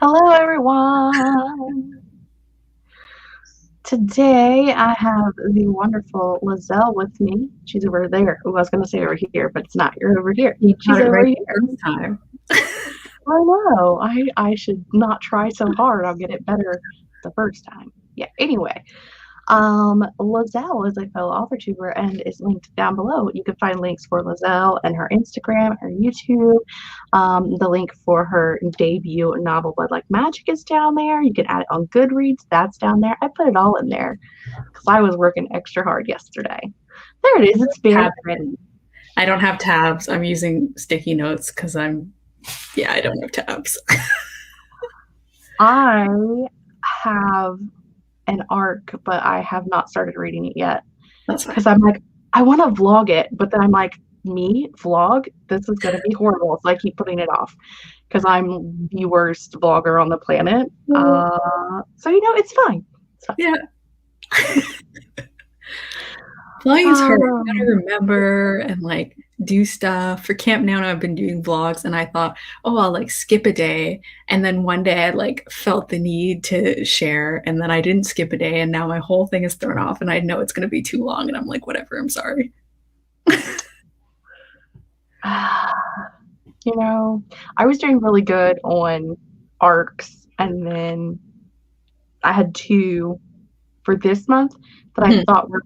Hello, everyone. Today I have the wonderful Liselle with me. She's over there. Oh, I was going to say over here, but it's not. You're over here. You She's got it over right here. the first time. I know. I should not try so hard. I'll get it better the first time. Yeah. Anyway, Liselle is a fellow author tuber and is linked down below. You can find links for Liselle and her Instagram, her YouTube. The link for her debut novel, Blood Like Magic, is down there. You can add it on Goodreads. That's down there. I put it all in there because I was working extra hard yesterday. There it is. It's been ready. I don't have tabs. I'm using sticky notes because I don't have tabs. I have an arc, but I have not started reading it yet. That's fine. Because I'm like, I want to vlog it, but then I'm like, me vlog? This is going to be horrible. So I keep putting it off because I'm the worst vlogger on the planet. So, it's fine. It's fine. Yeah. Vlogging's hard. You gotta remember and do stuff. For Camp Now, I've been doing vlogs and I thought, I'll skip a day. And then one day I felt the need to share and then I didn't skip a day and now my whole thing is thrown off and I know it's going to be too long and I'm like, whatever, I'm sorry. I was doing really good on arcs and then I had 2 for this month that I thought were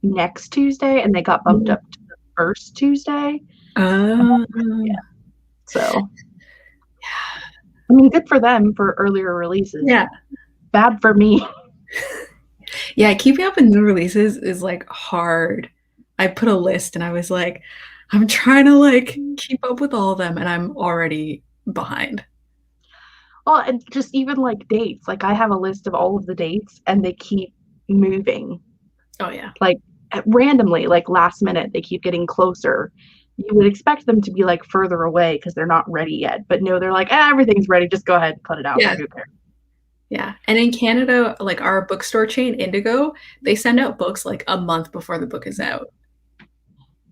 next Tuesday and they got bumped up to the first Tuesday. Yeah. So I mean, good for them for earlier releases. Yeah. Bad for me. Yeah, keeping up with new releases is hard. I put a list and I was like, I'm trying to keep up with all of them and I'm already behind. Well, and just even dates. I have a list of all of the dates and they keep moving. Oh yeah. Randomly, last minute, they keep getting closer. You would expect them to be further away because they're not ready yet. But no, they're everything's ready. Just go ahead and put it out. Yeah. Yeah. And in Canada, our bookstore chain, Indigo, they send out books a month before the book is out.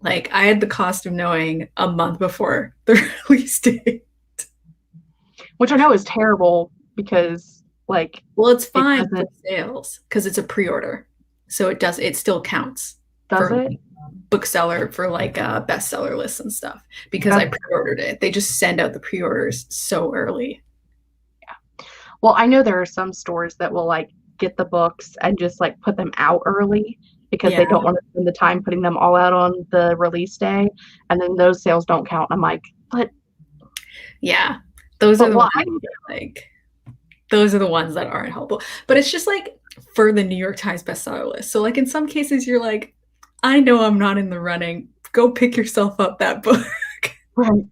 I had the cost of knowing a month before the release date. Which I know is terrible because well, it's fine for sales because it's a pre-order. So it still counts. Does it? Bookseller for bestseller lists and stuff because I pre-ordered it. They just send out the pre-orders so early. Yeah. Well, I know there are some stores that will get the books and just put them out early because they don't want to spend the time putting them all out on the release day, and then those sales don't count. I'm like, but yeah, those are the ones those are the ones that aren't helpful. But it's just for the New York Times bestseller list. So in some cases you're I know I'm not in the running. Go pick yourself up that book. Right.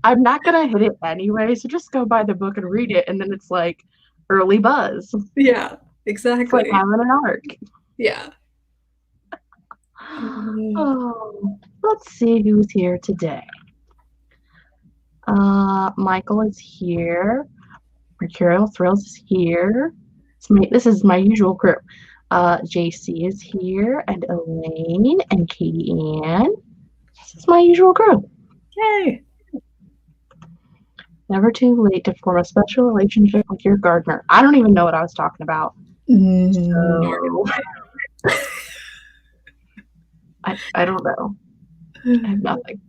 I'm not gonna hit it anyway, so just go buy the book and read it, and then it's early buzz. Yeah, exactly. It's like having an arc. Yeah. Let's see who's here today. Michael is here. Mercurial Thrills is here. This is my usual crew. JC is here, and Elaine, and Katie Ann. This is my usual crew. Yay! Never too late to form a special relationship with your gardener. I don't even know what I was talking about. So, I don't know. I have nothing.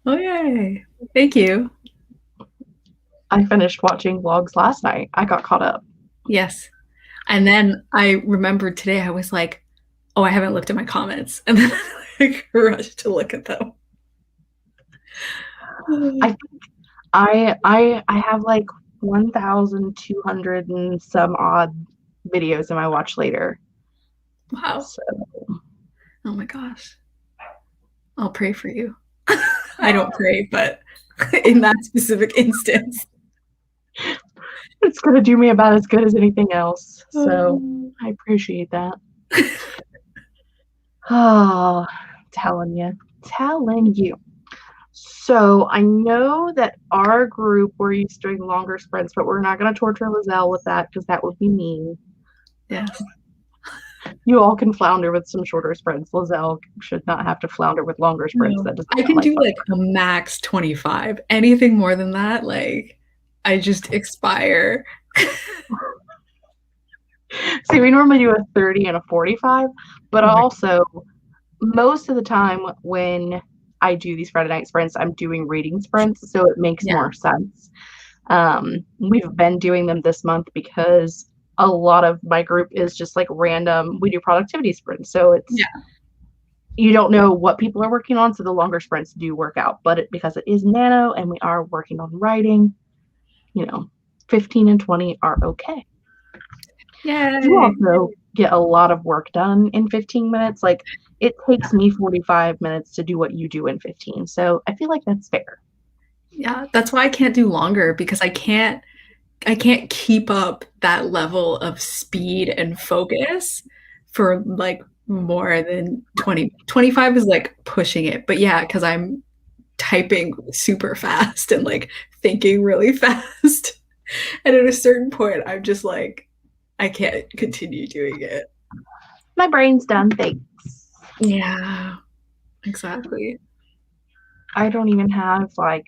Oh, yay. Thank you. I finished watching vlogs last night. I got caught up. Yes. And then I remembered today, I was like, I haven't looked at my comments. And then I rushed to look at them. I think I have 1,200 and some odd videos in my watch later. Wow. So. Oh my gosh. I'll pray for you. I don't pray, but in that specific instance. It's going to do me about as good as anything else. So I appreciate that. Oh, telling you. So I know that our group, we're used to doing longer sprints, but we're not going to torture Liselle with that because that would be mean. Yes. You all can flounder with some shorter sprints. Liselle should not have to flounder with longer sprints. No. That does I not can like do fun. like a max 25. Anything more than that, like I just expire. See, we normally do a 30 and a 45, but also most of the time when I do these Friday night sprints, I'm doing reading sprints, so it makes more sense. We've been doing them this month because a lot of my group is just like random. We do productivity sprints, so it's you don't know what people are working on, so the longer sprints do work out. But because it is nano and we are working on writing, 15 and 20 are okay. Yeah. You also get a lot of work done in 15 minutes. Like it takes me 45 minutes to do what you do in 15. So I feel like that's fair. Yeah, that's why I can't do longer, because I can't keep up that level of speed and focus for like more than 20. 25 is like pushing it. But yeah, because I'm typing super fast and like thinking really fast. And at a certain point, I'm just like, I can't continue doing it. My brain's done. Thanks. Yeah, exactly. I don't even have like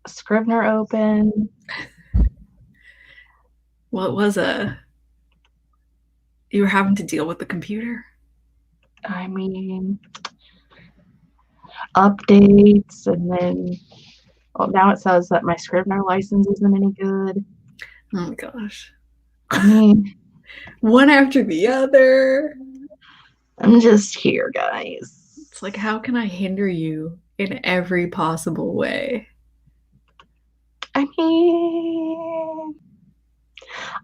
a Scrivener open. Well, it was you were having to deal with the computer. I mean, updates, and then now it says that my Scrivener license isn't any good. Oh my gosh. I mean, one after the other. I'm just here, guys. It's like, how can I hinder you in every possible way? I mean,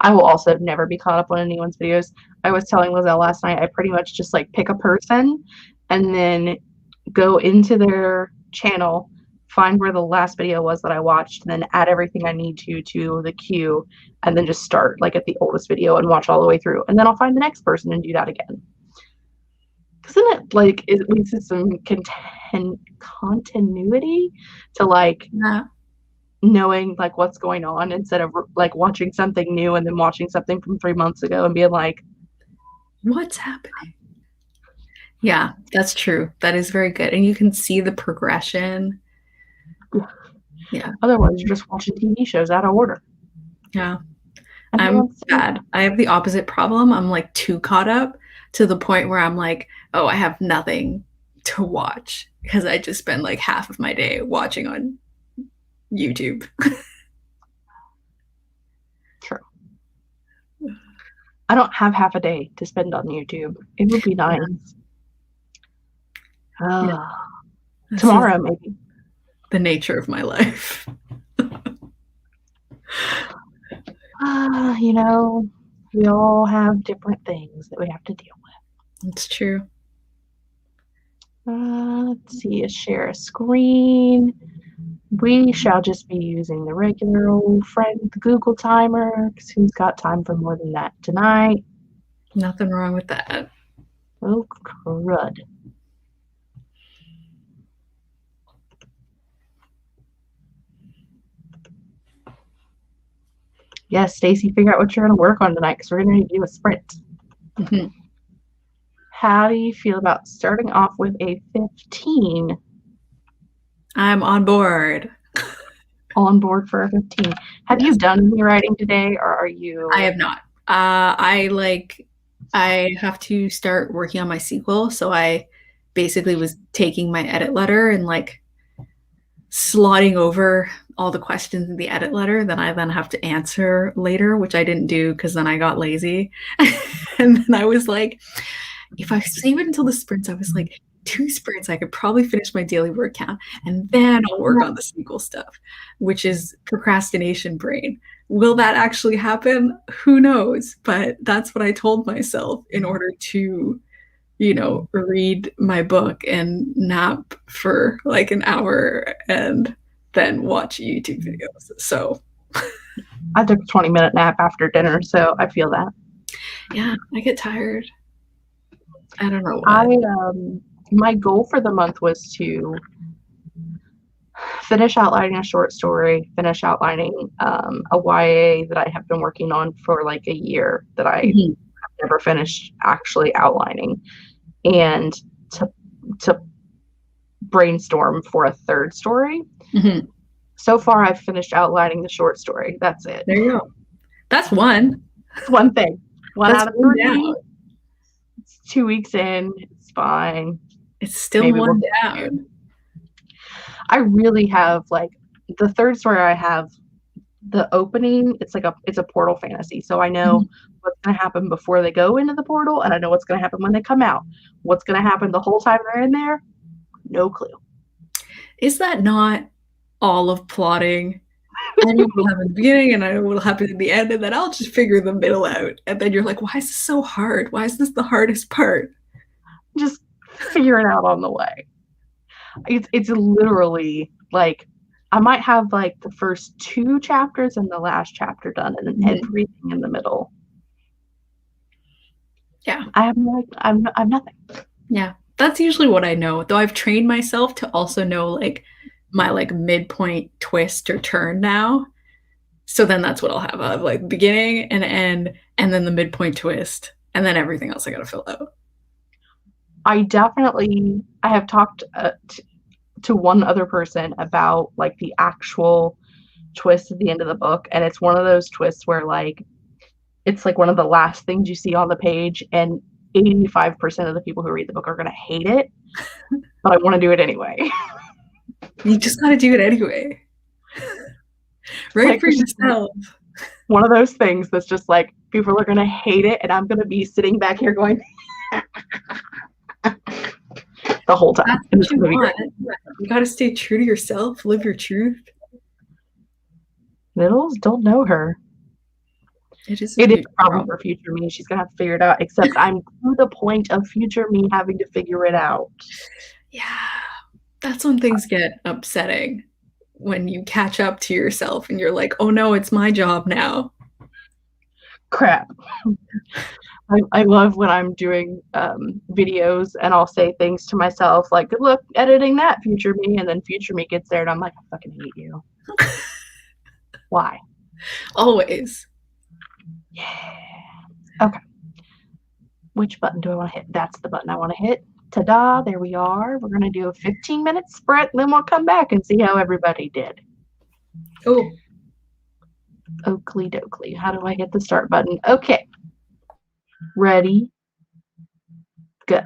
I will also never be caught up on anyone's videos. I was telling Liselle last night, I pretty much just like pick a person and then go into their channel, find where the last video was that I watched, and then add everything I need to the queue, and then just start like at the oldest video and watch all the way through. And then I'll find the next person and do that again. Isn't it like it leads to some continuity to like knowing like what's going on instead of like watching something new and then watching something from 3 months ago and being like, what's happening? Yeah, that's true. That is very good. And you can see the progression. Yeah. Otherwise, you're just watching TV shows out of order. Yeah. I'm bad. I have the opposite problem. I'm like too caught up to the point where I'm like, oh, I have nothing to watch because I just spend like half of my day watching on YouTube. True. I don't have half a day to spend on YouTube. It would be nice. Yeah. Tomorrow, maybe. The nature of my life. We all have different things that we have to deal with. It's true. Let's see, share a screen. We shall just be using the regular old friend, the Google timer, because who's got time for more than that tonight? Nothing wrong with that. Oh, crud. Yes, Stacy, figure out what you're going to work on tonight because we're going to do a sprint. Mm-hmm. How do you feel about starting off with a 15? I'm on board. On board for a 15. Have you done any writing today, or are you? I have not. I have to start working on my sequel, so I basically was taking my edit letter and like slotting over all the questions in the edit letter that I then have to answer later, which I didn't do because then I got lazy. And then I was like, if I save it until the sprints, I was like, 2 sprints, I could probably finish my daily word count, and then I'll work on the sequel stuff, which is procrastination brain. Will that actually happen? Who knows? But that's what I told myself in order to, read my book and nap for like an hour and then watch YouTube videos. So I took a 20-minute nap after dinner, so I feel that. Yeah, I get tired. I don't know what. My goal for the month was to finish outlining a short story, finish outlining a YA that I have been working on for like a year that I never finished actually outlining. And to brainstorm for a third story. Mm-hmm. So far, I've finished outlining the short story. That's it. There you go. That's one. It's one thing. One That's out of one 3. down. It's 2 weeks in. It's fine. It's still Maybe one we'll down. I really have like the third story I have the opening. It's a portal fantasy. So I know what's going to happen before they go into the portal, and I know what's going to happen when they come out. What's going to happen the whole time they're in there? No clue. Is that not all of plotting? I know what will happen at the beginning and I know what will happen at the end, and then I'll just figure the middle out. And then you're like, why is this so hard? Why is this the hardest part? Just figure it out on the way. It's literally like I might have like the first 2 chapters and the last chapter done, and then everything in the middle. Yeah. I have nothing. Yeah. That's usually what I know. Though I've trained myself to also know like my like midpoint twist or turn now. So then that's what I'll have. I'll have like beginning and end, and then the midpoint twist, and then everything else I gotta fill out. I have talked to one other person about like the actual twist at the end of the book, and it's one of those twists where like it's like one of the last things you see on the page, and 85% of the people who read the book are going to hate it, but I want to do it anyway. You just gotta do it anyway. Write like, for yourself. One of those things that's just like people are going to hate it, and I'm going to be sitting back here going the whole time. That's what you want. You gotta stay true to yourself, live your truth. Middles don't know her. It is a problem for future me. She's gonna have to figure it out, except I'm to the point of future me having to figure it out. Yeah. That's when things get upsetting. When you catch up to yourself and you're like, oh no, it's my job now. Crap. I love when I'm doing videos and I'll say things to myself like, good luck editing that, future me, and then future me gets there and I'm like, I fucking hate you. Why? Always. Yeah. Okay. Which button do I want to hit? That's the button I want to hit. Ta-da, there we are. We're going to do a 15-minute sprint, and then we'll come back and see how everybody did. Oh. Oakley dokley. How do I hit the start button? Okay. Ready, go.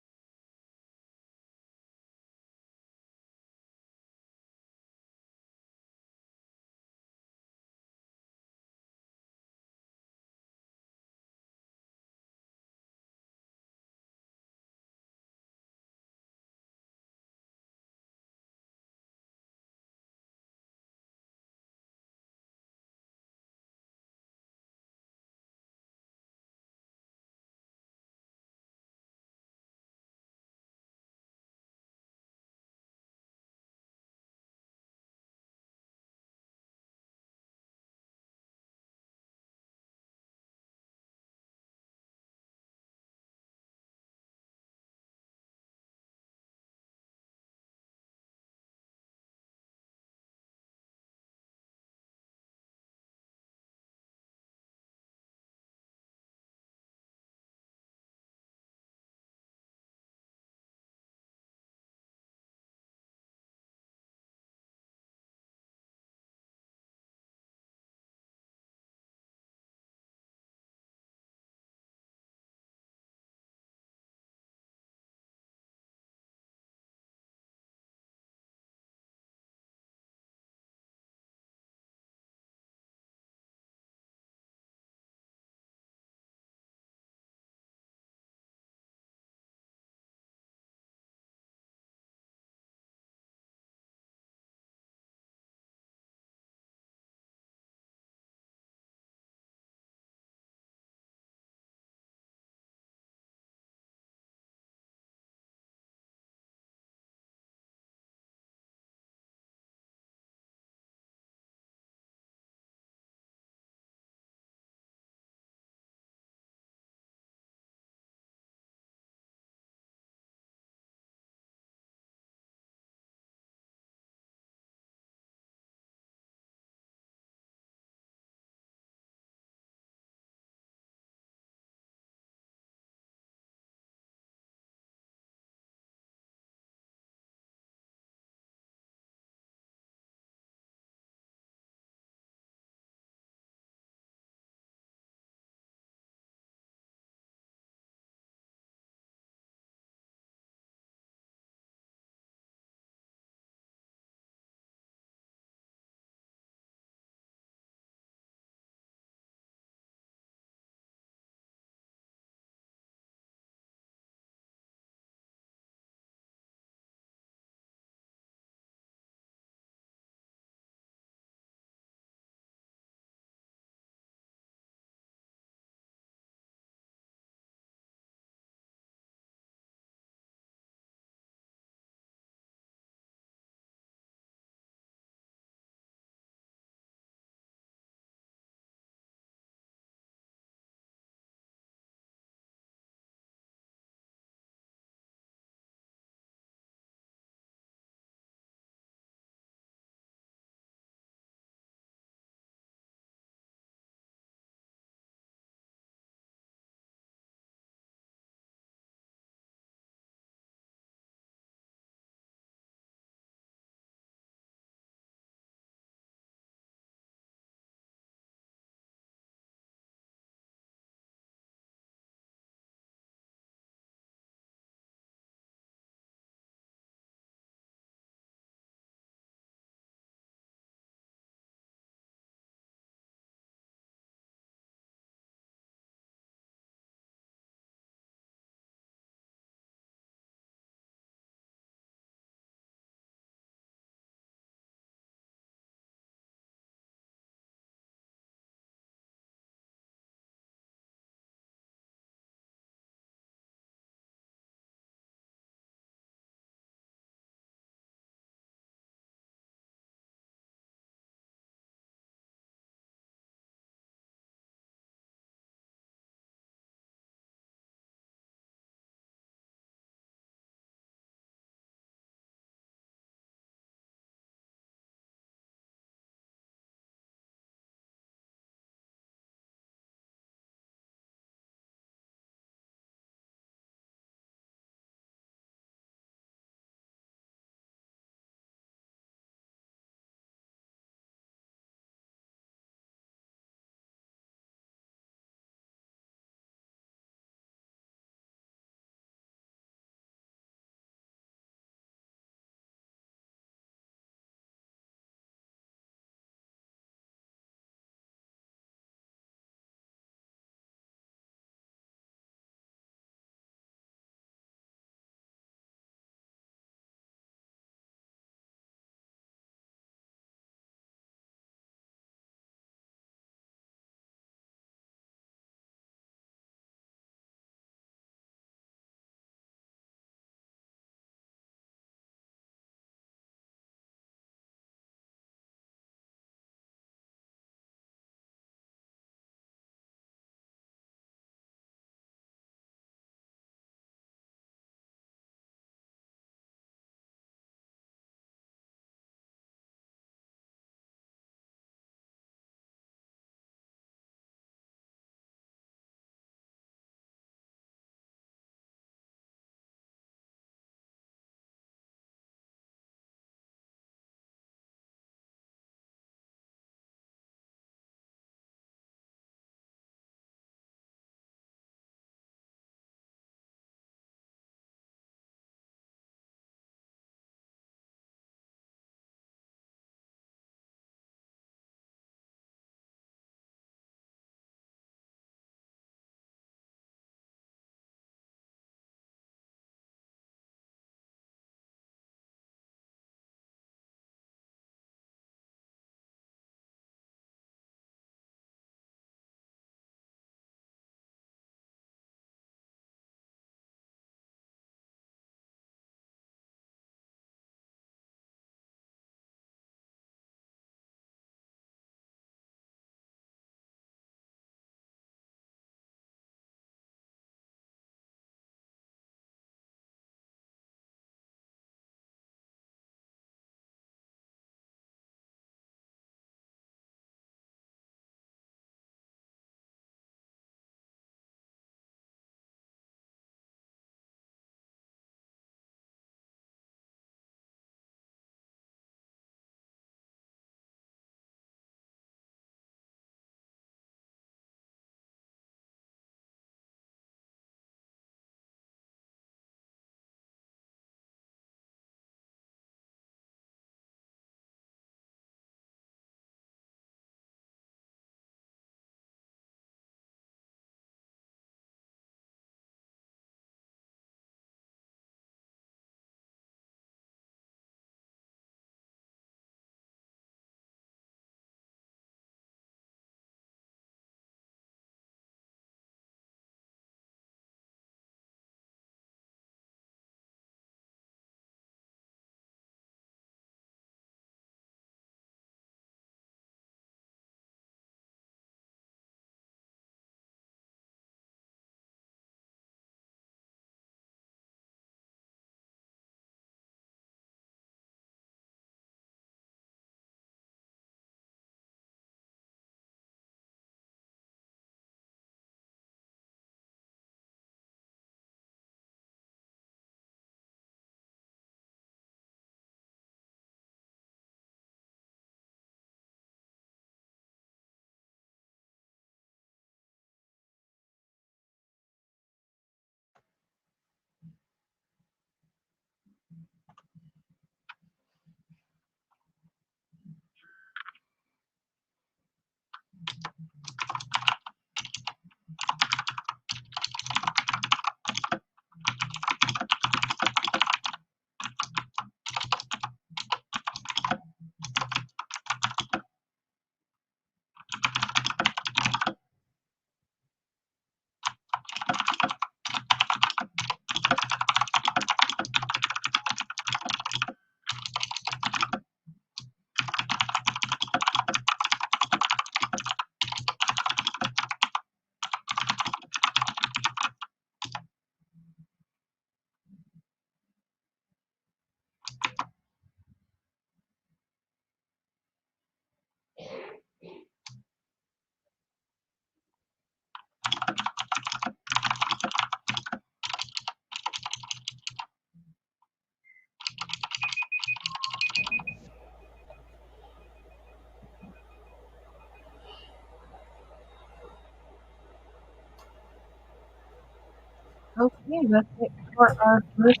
Okay, that's it for our first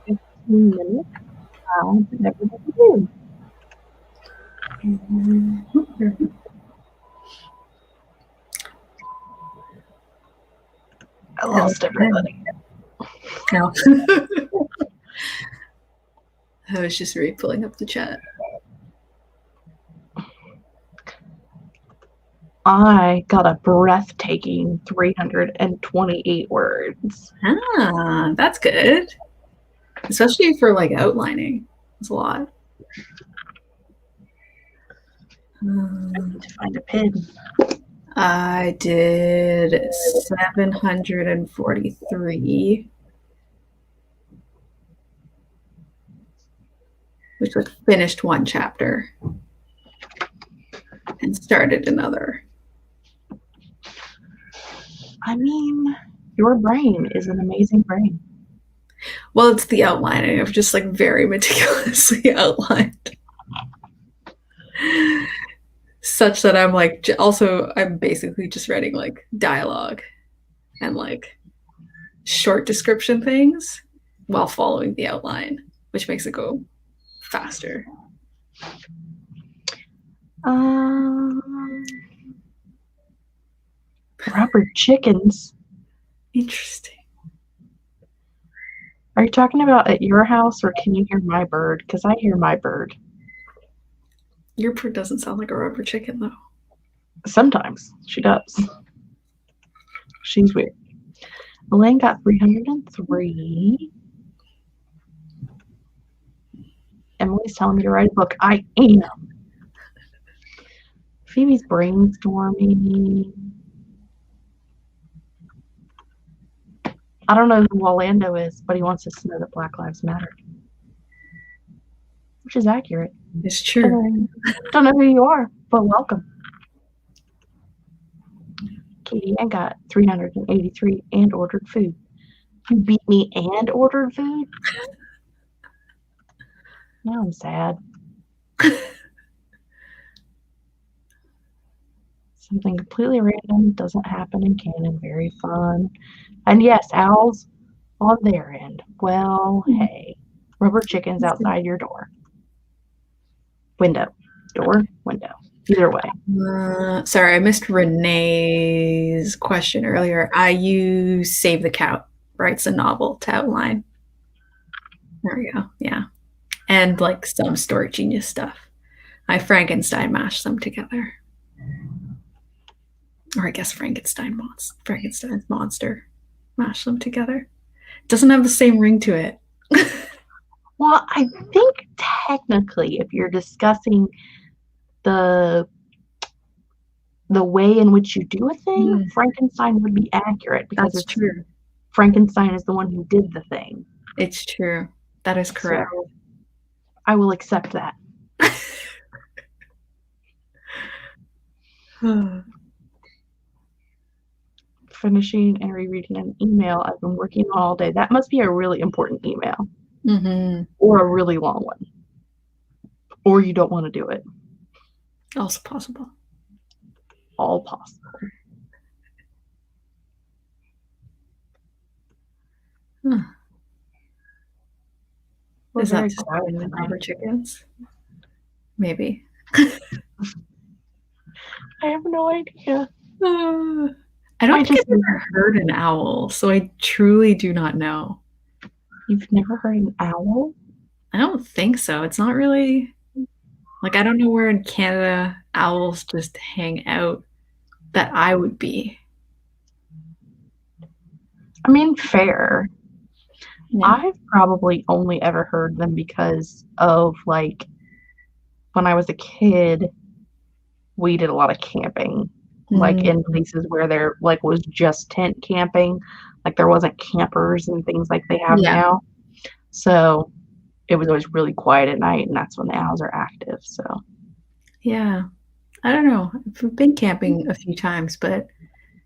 15 minutes. Did everybody do? I lost everybody. No. I was just pulling up the chat. I got a breathtaking 328 words. Ah, that's good. Especially for like outlining. It's a lot. I need to find a pen. I did 743, which like finished one chapter and started another. I mean, your brain is an amazing brain. Well, it's the outlining. I've just like very meticulously outlined. Such that I'm like, also, I'm basically just writing like dialogue and like short description things while following the outline, which makes it go faster. Rubber chickens. Interesting. Are you talking about at your house, or can you hear my bird? Because I hear my bird. Your bird doesn't sound like a rubber chicken, though. Sometimes she does. She's weird. Elaine got 303. Emily's telling me to write a book. I am. Phoebe's brainstorming. I don't know who Orlando is, but he wants us to know that Black Lives Matter. Which is accurate. It's true. Don't know who you are, but welcome. Katie Ann got 383 and ordered food. You beat me and ordered food? Now I'm sad. Something completely random doesn't happen in canon. Very fun. And yes, owls on their end. Well, hey. Rubber chickens outside your door. Window. Door, window. Either way. Sorry, I missed Renee's question earlier. I use Save the Cow writes a novel to outline. There we go. Yeah. And like some Story Genius stuff. I Frankenstein mashed them together. Or I guess Frankenstein's monster mashed them together. Doesn't have the same ring to it. Well, I think technically, if you're discussing the way in which you do a thing, Frankenstein would be accurate because it's true. Frankenstein is the one who did the thing. It's true. That is correct. So I will accept that. Finishing and rereading an email I've been working on all day. That must be a really important email. Or a really long one. Or you don't want to do it. Also possible. All possible. We're Is that very just quiet the tonight. rubber chickens? Maybe. I have no idea. I don't think I've ever heard an owl, so I truly do not know. You've never heard an owl? I don't think so. It's not really like I don't know where in Canada owls just hang out that I would be. I mean, fair. Yeah. I've probably only ever heard them because of like when I was a kid, we did a lot of camping, like in places where there like was just tent camping, like there wasn't campers and things like they have Yeah. now. So it was always really quiet at night, and that's when the owls are active. So Yeah. I don't know. I've been camping a few times, but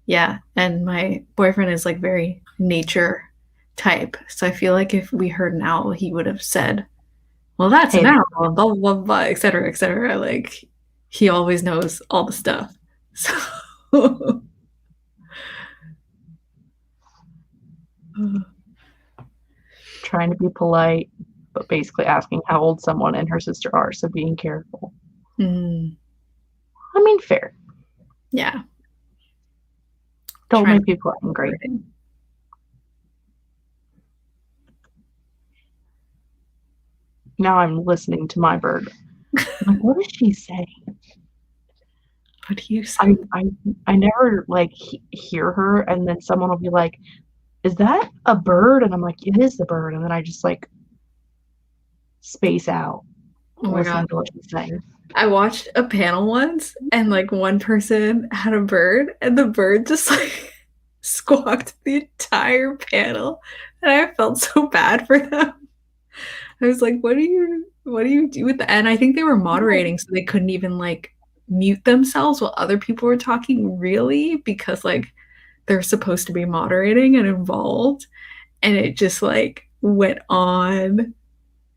yeah. And my boyfriend is like very nature type. So I feel like if we heard an owl, he would have said, well, that's an hey, owl, blah, blah, blah, blah, et cetera, et cetera. Like he always knows all the stuff. So trying to be polite, but basically asking how old someone and her sister are, so being careful. I mean, fair. Yeah. Don't make people angry. Now I'm listening to my bird. I'm like, what does she say? What do you say? I never like hear her, and then someone will be like, "Is that a bird?" And I'm like, "It is the bird." And then I just like space out. Oh my God. To what she's saying. I watched a panel once, and like one person had a bird, and the bird just like squawked the entire panel, and I felt so bad for them. I was like, what do you do with that? And I think they were moderating, so they couldn't even like mute themselves while other people were talking, really, because like they're supposed to be moderating and involved. And it just like went on.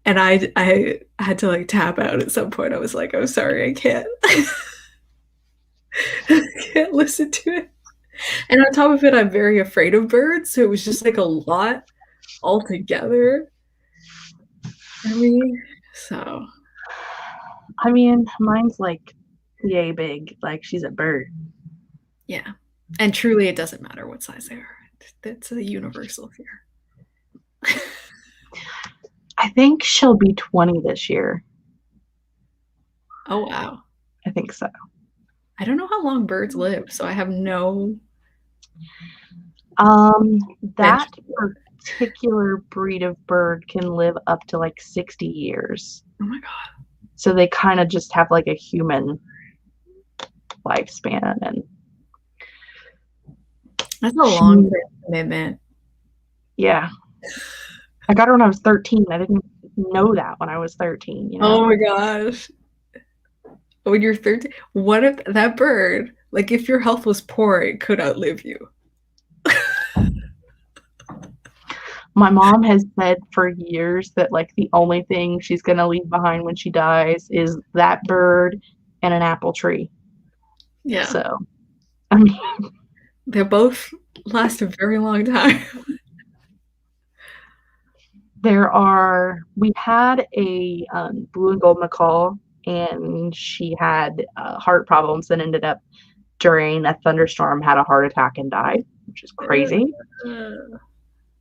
And I had to like tap out at some point. I was like, I'm sorry, I can't. I can't listen to it. And on top of it, I'm very afraid of birds, so it was just like a lot altogether. I mean, so. I mean, mine's like yay big, like she's a bird. Yeah. And truly, it doesn't matter what size they are. That's a universal fear. I think she'll be 20 this year. Oh, wow. I think so. I don't know how long birds live, so I have no. That particular breed of bird can live up to like 60 years. Oh my God. So they kind of just have like a human lifespan, and that's a long commitment. Yeah. I got her when I was 13. I didn't know that when I was 13, you know? Oh my gosh. When you're 13, what if that bird, like if your health was poor, it could outlive you? My mom has said for years that like the only thing she's going to leave behind when she dies is that bird and an apple tree. Yeah. So, I mean, they both last a very long time. We had a blue and gold macaw, and she had heart problems and ended up during a thunderstorm, had a heart attack and died, which is crazy.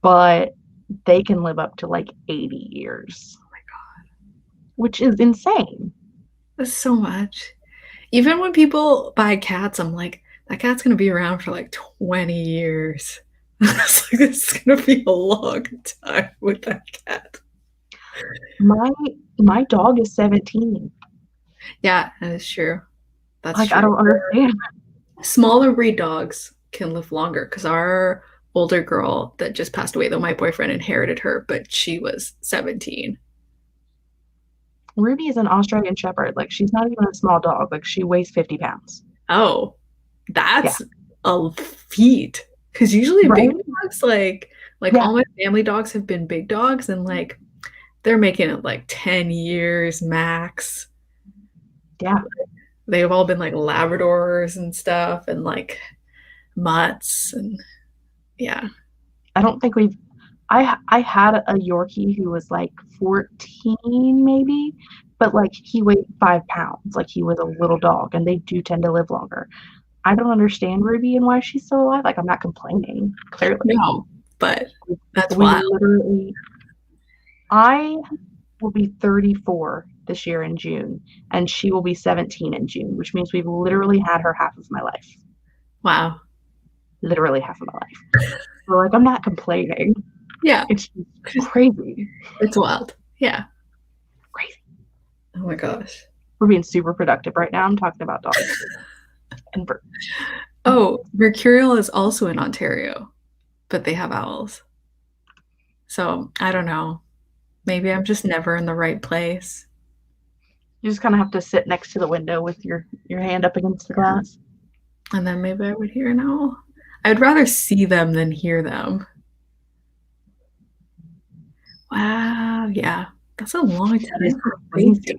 But they can live up to like 80 years. Oh my God. Which is insane. That's so much. Even when people buy cats, I'm like, that cat's going to be around for like 20 years. It's like, it's going to be a long time with that cat. My dog is 17. Yeah, that is true. That's like true. I don't understand. Smaller breed dogs can live longer because our older girl that just passed away, though my boyfriend inherited her, but she was 17. Ruby is an Australian Shepherd. Like she's not even a small dog. Like she weighs 50 pounds. Oh, that's a feat. Because usually big dogs, like all my family dogs have been big dogs, and like they're making it like 10 years max. Yeah. They've all been like Labradors and stuff, and like mutts, and yeah. I don't think we've I had a Yorkie who was like 14 maybe, but like he weighed 5 pounds. Like he was a little dog, and they do tend to live longer. I don't understand Ruby and why she's still alive. Like I'm not complaining, clearly. No, but that's We wild. literally, I will be 34 this year in June, and she will be 17 in June, which means we've literally had her half of my life. Wow. Literally half of my life. So like I'm not complaining. Yeah. It's crazy. It's wild. Yeah. Crazy. Oh my gosh. We're being super productive right now. I'm talking about dogs and birds. Oh, Mercurial is also in Ontario, but they have owls. So I don't know. Maybe I'm just never in the right place. You just kind of have to sit next to the window with your hand up against the glass. And then maybe I would hear an owl. I'd rather see them than hear them. Wow. Yeah. That's a long time. It's crazy.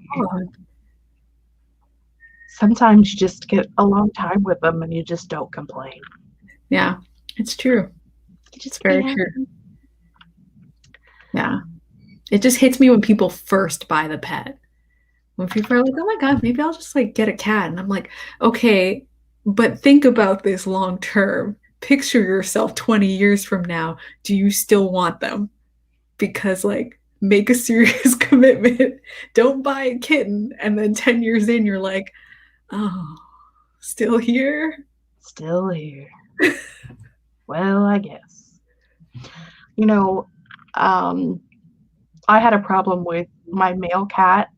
Sometimes you just get a long time with them and you just don't complain. Yeah, it's true. It's very true. Yeah. It just hits me when people first buy the pet. When people are like, oh my God, maybe I'll just like get a cat. And I'm like, okay, but think about this long term. Picture yourself 20 years from now. Do you still want them? Because like make a serious commitment. Don't buy a kitten. And then 10 years in, you're like, oh, still here? Still here. Well, I guess. You know, I had a problem with my male cat.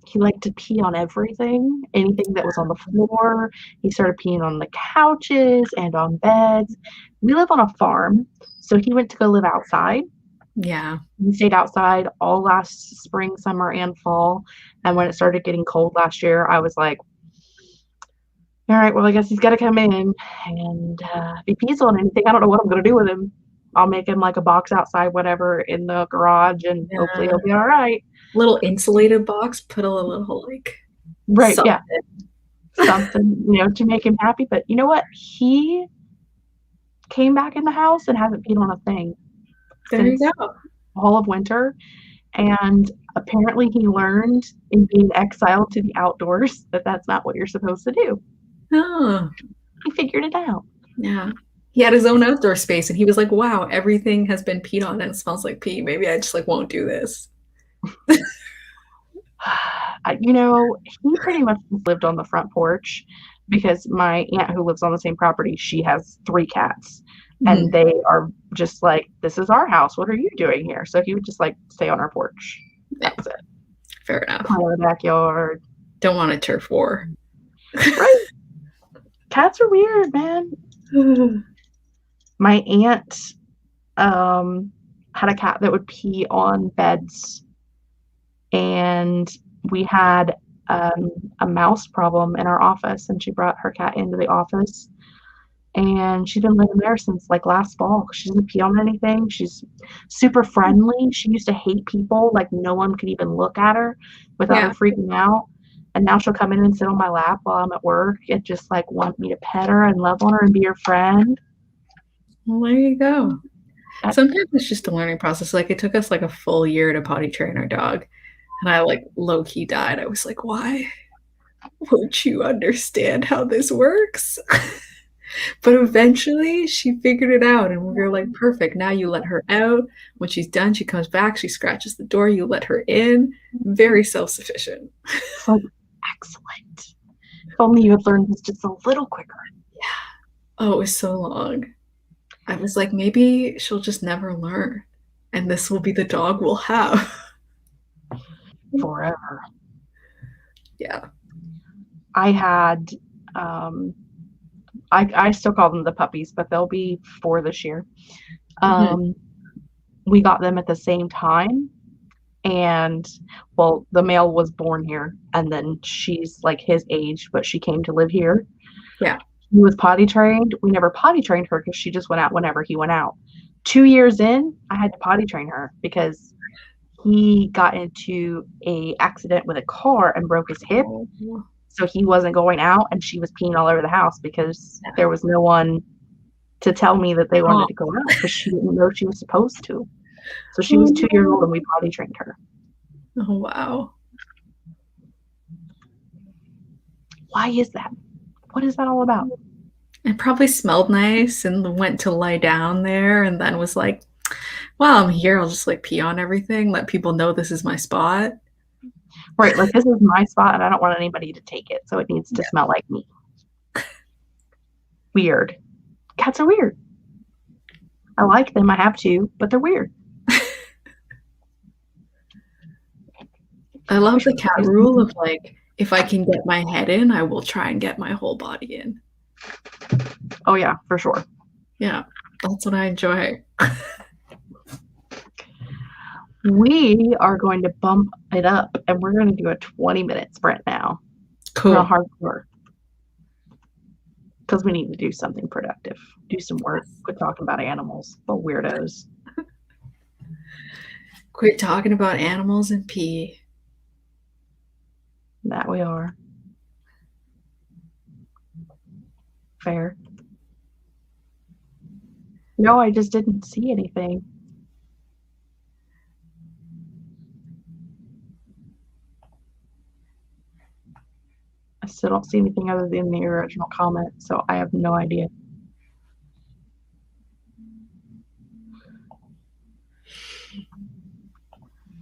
He liked to pee on everything, anything that was on the floor. He started peeing on the couches and on beds. We live on a farm, so he went to go live outside. Yeah. He stayed outside all last spring, summer, and fall. And when it started getting cold last year, I was like, all right, well, I guess he's got to come in. And if he pees on anything, I don't know what I'm going to do with him. I'll make him like a box outside, whatever, in the garage, and hopefully he'll be all right. Little insulated box, put a little like right, something. Yeah, something, you know, to make him happy. But you know what? He came back in the house and hasn't peed on a thing. There you go. All of winter, and apparently he learned in being exiled to the outdoors that that's not what you're supposed to do. Oh, he figured it out. Yeah. He had his own outdoor space and he was like, wow, everything has been peed on and it smells like pee. Maybe I just like won't do this. You know, he pretty much lived on the front porch because my aunt who lives on the same property, she has 3 cats. And they are just like, this is our house. What are you doing here? So he would just like stay on our porch. That was it. Fair enough. Play in the backyard. Don't want a turf war. Right. Cats are weird, man. My aunt had a cat that would pee on beds, and we had a mouse problem in our office, and she brought her cat into the office, and she's been living there since like last fall. She doesn't pee on anything. She's super friendly. She used to hate people, like no one could even look at her without her freaking out. And now she'll come in and sit on my lap while I'm at work and just like want me to pet her and love on her and be her friend. Well, there you go. Sometimes it's just a learning process. Like it took us like a full year to potty train our dog. And I like low-key died. I was like, why won't you understand how this works? But eventually she figured it out and we were like, perfect. Now you let her out. When she's done, she comes back, she scratches the door, you let her in. Very self-sufficient. Like, excellent. If only you had learned this just a little quicker. Yeah. Oh, it was so long. I was like, maybe she'll just never learn. And this will be the dog we'll have. Forever. Yeah. I had I still call them the puppies, but they'll be 4 this year. We got them at the same time. And well, the male was born here, and then she's like his age, but she came to live here. Yeah. He was potty trained. We never potty trained her because she just went out whenever he went out. 2 years in, I had to potty train her because he got into a accident with a car and broke his hip. So he wasn't going out, and she was peeing all over the house because there was no one to tell me that they wanted Oh. to go out because she didn't know she was supposed to. So she Oh, was 2 years old no. and we potty trained her. Oh, wow. Why is that? What is that all about? It probably smelled nice and went to lie down there and then was like, well, I'm here. I'll just like pee on everything, let people know this is my spot. Right, like this is my spot and I don't want anybody to take it, so it needs to Yeah. smell like me. Weird. Cats are weird. I like them, I have to, but they're weird. I love the cat rule of like, if I can get my head in, I will try and get my whole body in. Oh yeah, for sure. Yeah, that's what I enjoy. We are going to bump it up and we're going to do a 20-minute sprint now. We're Cool. on hardcore. Because we need to do something productive. Do some work. Quit talking about animals. But weirdos. Quit talking about animals and pee. That we are. Fair. No, I just didn't see anything. I still don't see anything other than the original comment, so I have no idea.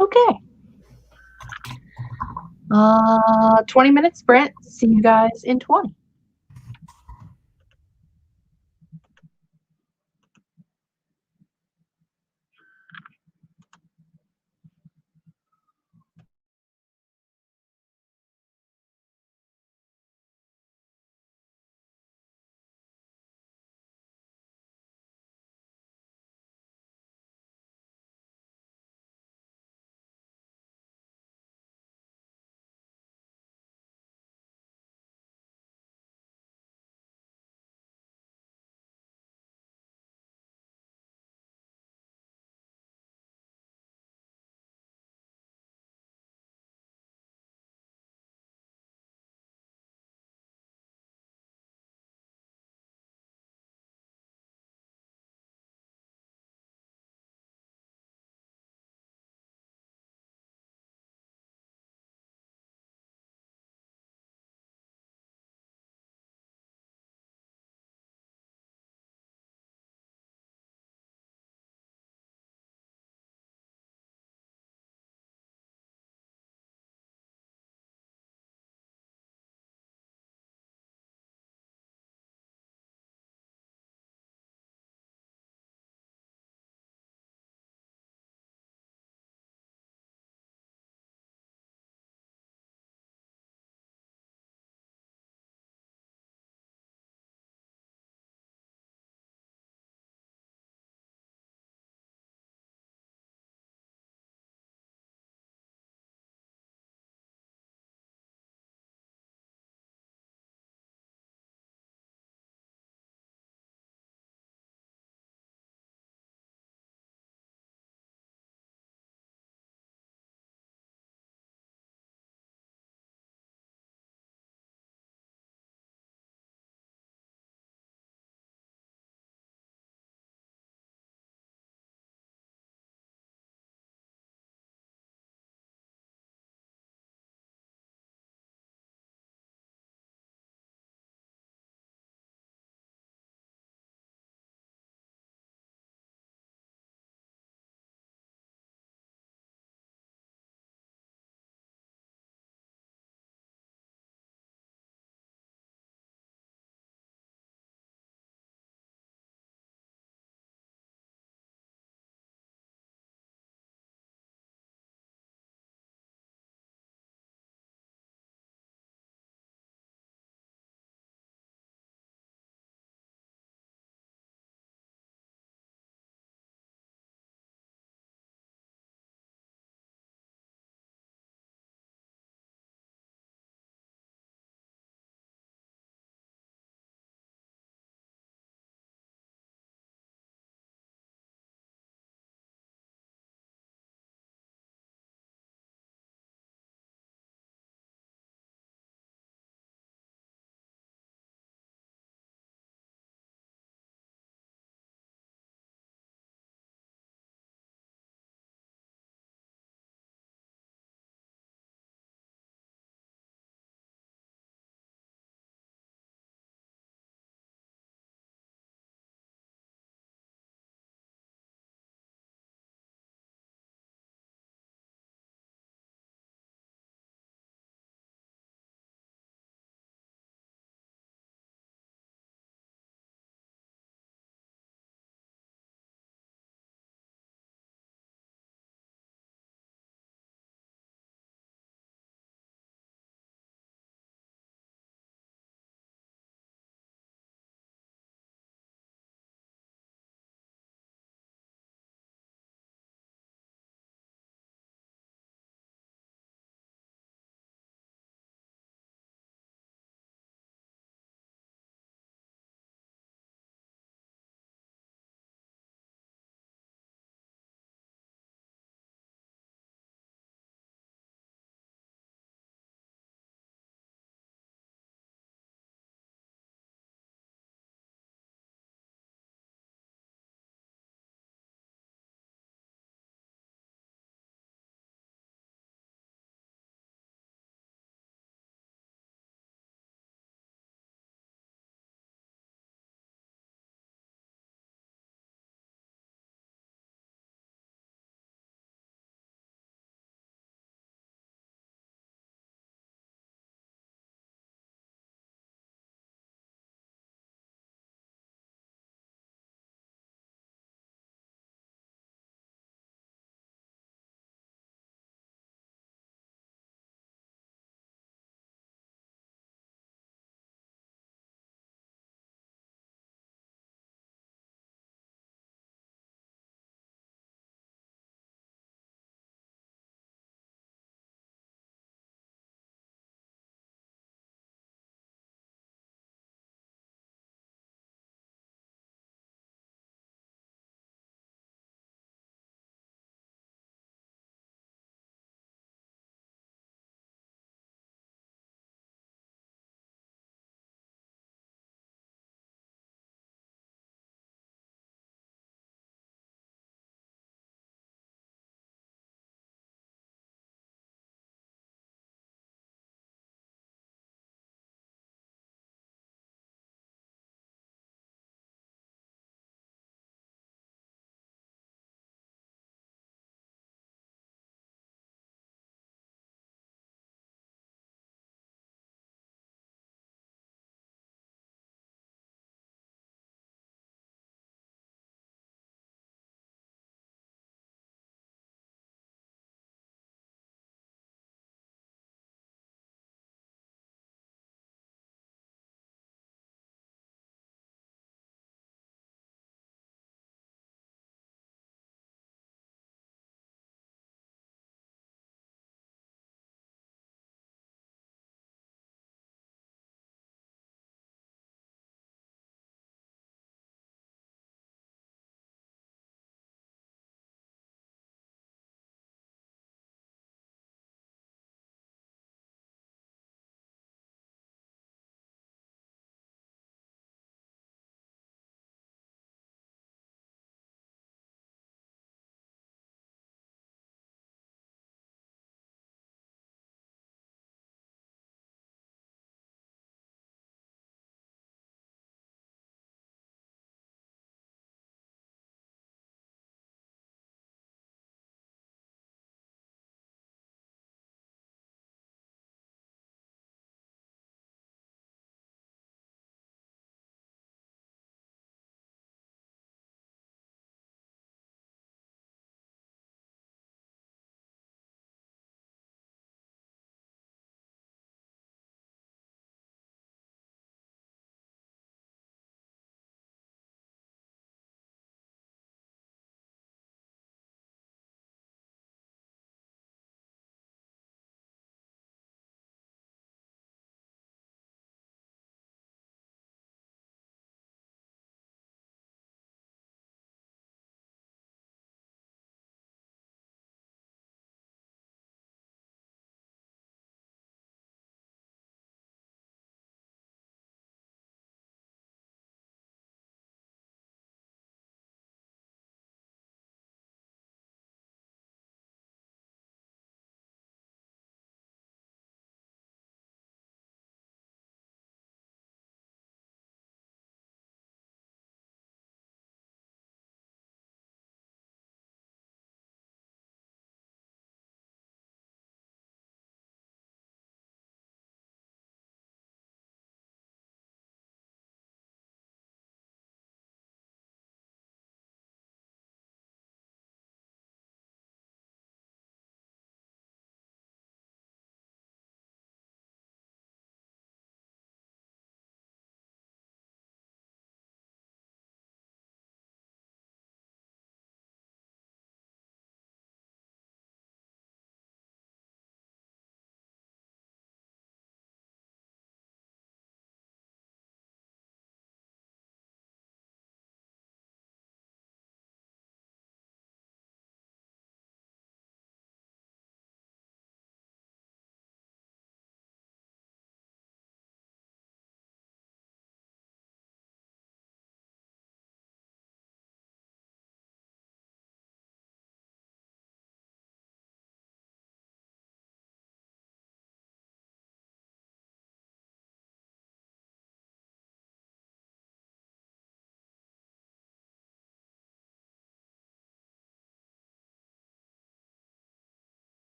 Okay. 20-minute sprint. See you guys in 20.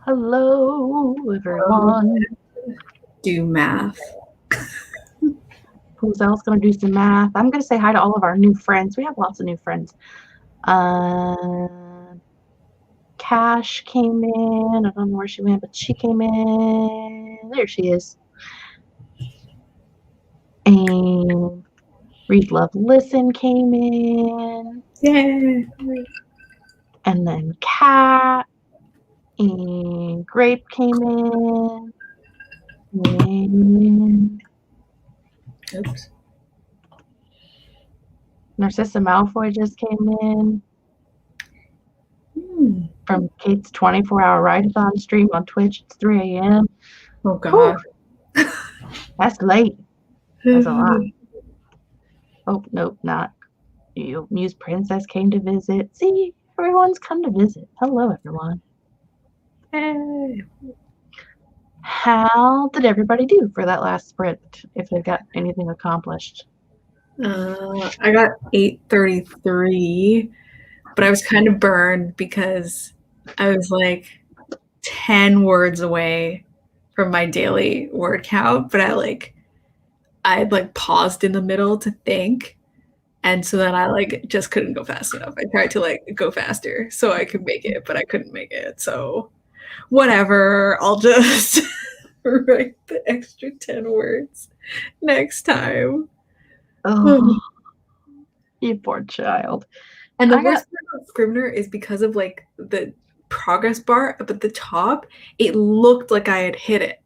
Hello, everyone. Do math. Liselle's going to do some math. I'm going to say hi to all of our new friends. We have lots of new friends. Cash came in. I don't know where she went, but she came in. There she is. And Read, Love, Listen came in. Yay. And then Cat and Grape came in. And Oops. Narcissa Malfoy just came in. From Kate's 24-hour Writeathon stream on Twitch. It's 3 a.m. Oh, God. That's late. That's a lot. Oh, nope, not you. Muse Princess came to visit. See, everyone's come to visit. Hello, everyone. Hey. How did everybody do for that last sprint, if they got anything accomplished? I got 833, but I was kind of burned because I was like 10 words away from my daily word count, but I paused in the middle to think, and so then I just couldn't go fast enough. I tried to go faster so I could make it, but I couldn't make it. So whatever, I'll just write the extra 10 words next time. Oh, you poor child. And the worst part about Scrivener is because of the progress bar up at the top, it looked like I had hit it.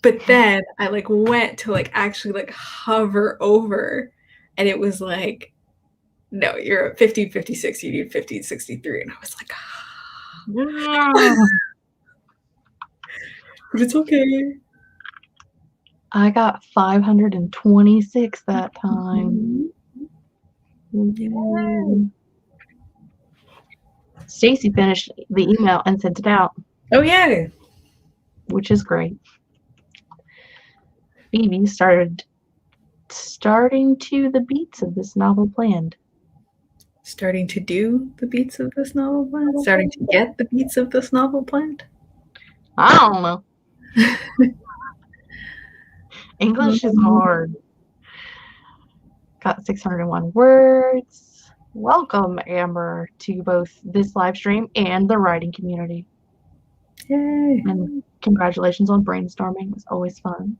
But then I went to actually hover over, and it was no, you're at 1556, you need 1563. And I was like, but it's okay. I got 526 that time. Stacy finished the email and sent it out. Oh, yeah. Which is great. Phoebe starting to the beats of this novel planned. Starting to do the beats of this novel planned? Starting to get the beats of this novel planned? I don't know. English is hard. Got 601 words. Welcome, Amber, to both this live stream and the writing community. Yay. And congratulations on brainstorming. It's always fun.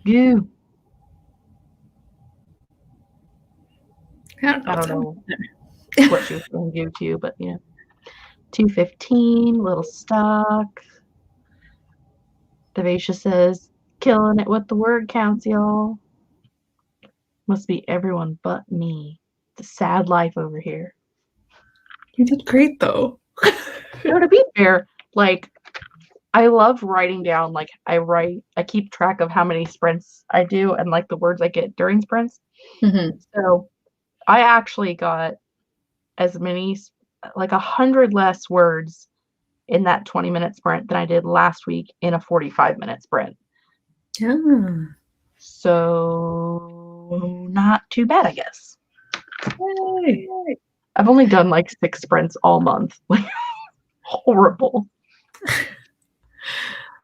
You. I don't know what she was going to do to you, but yeah. 215, little stuck. Devasia says, killing it with the word counts, y'all. Must be everyone but me. It's a sad life over here. You did great, though. To be fair, I love writing down, I keep track of how many sprints I do and, the words I get during sprints. Mm-hmm. So I actually got as many, 100 less words in that 20-minute sprint than I did last week in a 45-minute sprint. Yeah. So not too bad, I guess. Yay. I've only done 6 sprints all month. Horrible.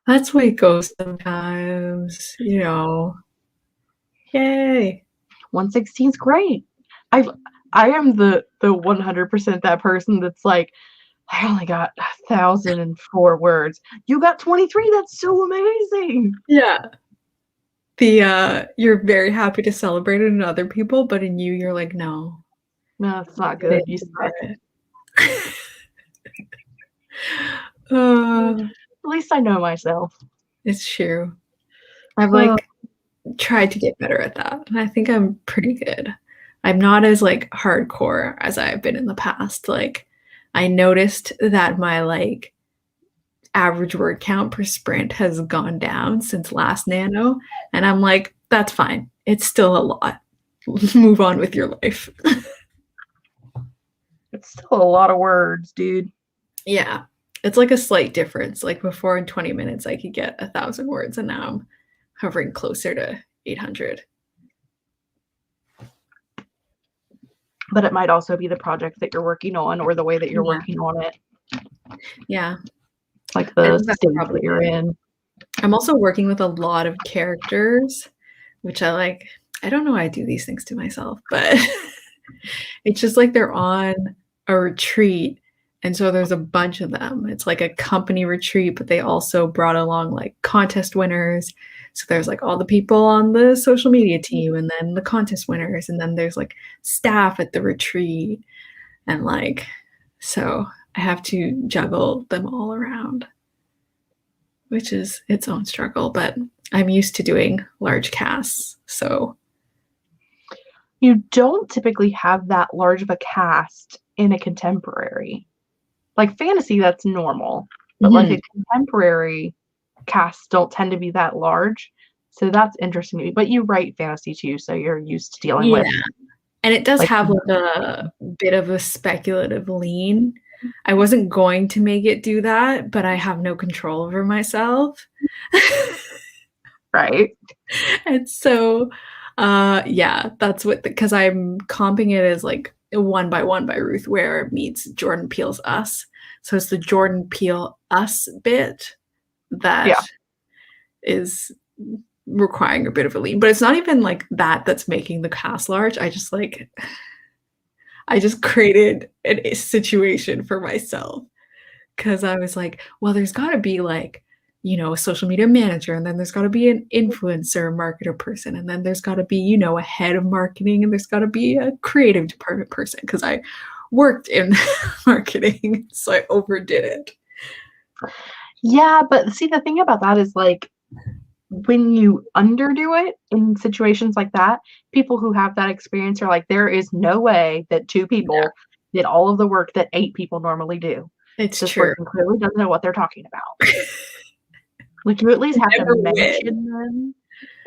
That's the way it goes sometimes, Yay. 116's great. I am the 100% that person that's I only got 1,004 words. You got 23. That's so amazing. Yeah. You're very happy to celebrate it in other people, but in you, you're like, no. No, it's not good. You suck. At least I know myself. It's true. I've tried to get better at that, and I think I'm pretty good. I'm not as hardcore as I've been in the past. I noticed that my average word count per sprint has gone down since last nano, and I'm like, that's fine. It's still a lot. Move on with your life. It's still a lot of words, dude. Yeah. It's a slight difference. Before in 20 minutes, I could get 1,000 words, and now I'm hovering closer to 800. But it might also be the project that you're working on or the way that you're working on it. Yeah. Like I the think that's stage probably that you're it. in. I'm also working with a lot of characters, which I like. I don't know why I do these things to myself, but it's just like they're on a retreat. And so there's a bunch of them. It's like a company retreat, but they also brought along like contest winners. So there's like all the people on the social media team and then the contest winners. And then there's like staff at the retreat. And like, so I have to juggle them all around, which is its own struggle, but I'm used to doing large casts. So You don't typically have that large of a cast in a contemporary. Like fantasy, that's normal, but like a contemporary casts don't tend to be that large. So that's interesting to me. But you write fantasy too, so you're used to dealing yeah. with And it does like have like a bit of a speculative lean. I wasn't going to make it do that, but I have no control over myself. right. And so yeah, that's what because I'm comping it as like One by One by Ruth Ware meets Jordan Peele's Us. So it's the Jordan Peele Us bit that is requiring a bit of a lean. But it's not even like that that's making the cast large. I just created a situation for myself because I was like, well, there's got to be like, you know, a social media manager, and then there's got to be an influencer marketer person, and then there's got to be, you know, a head of marketing, and there's got to be a creative department person because I worked in marketing, so I overdid it. Yeah, but see, the thing about that is like when you underdo it in situations like that, people who have that experience are like, there is no way that 2 people did all of the work that 8 people normally do. It's This true. person clearly doesn't know what they're talking about. Like, you at least have to mention them,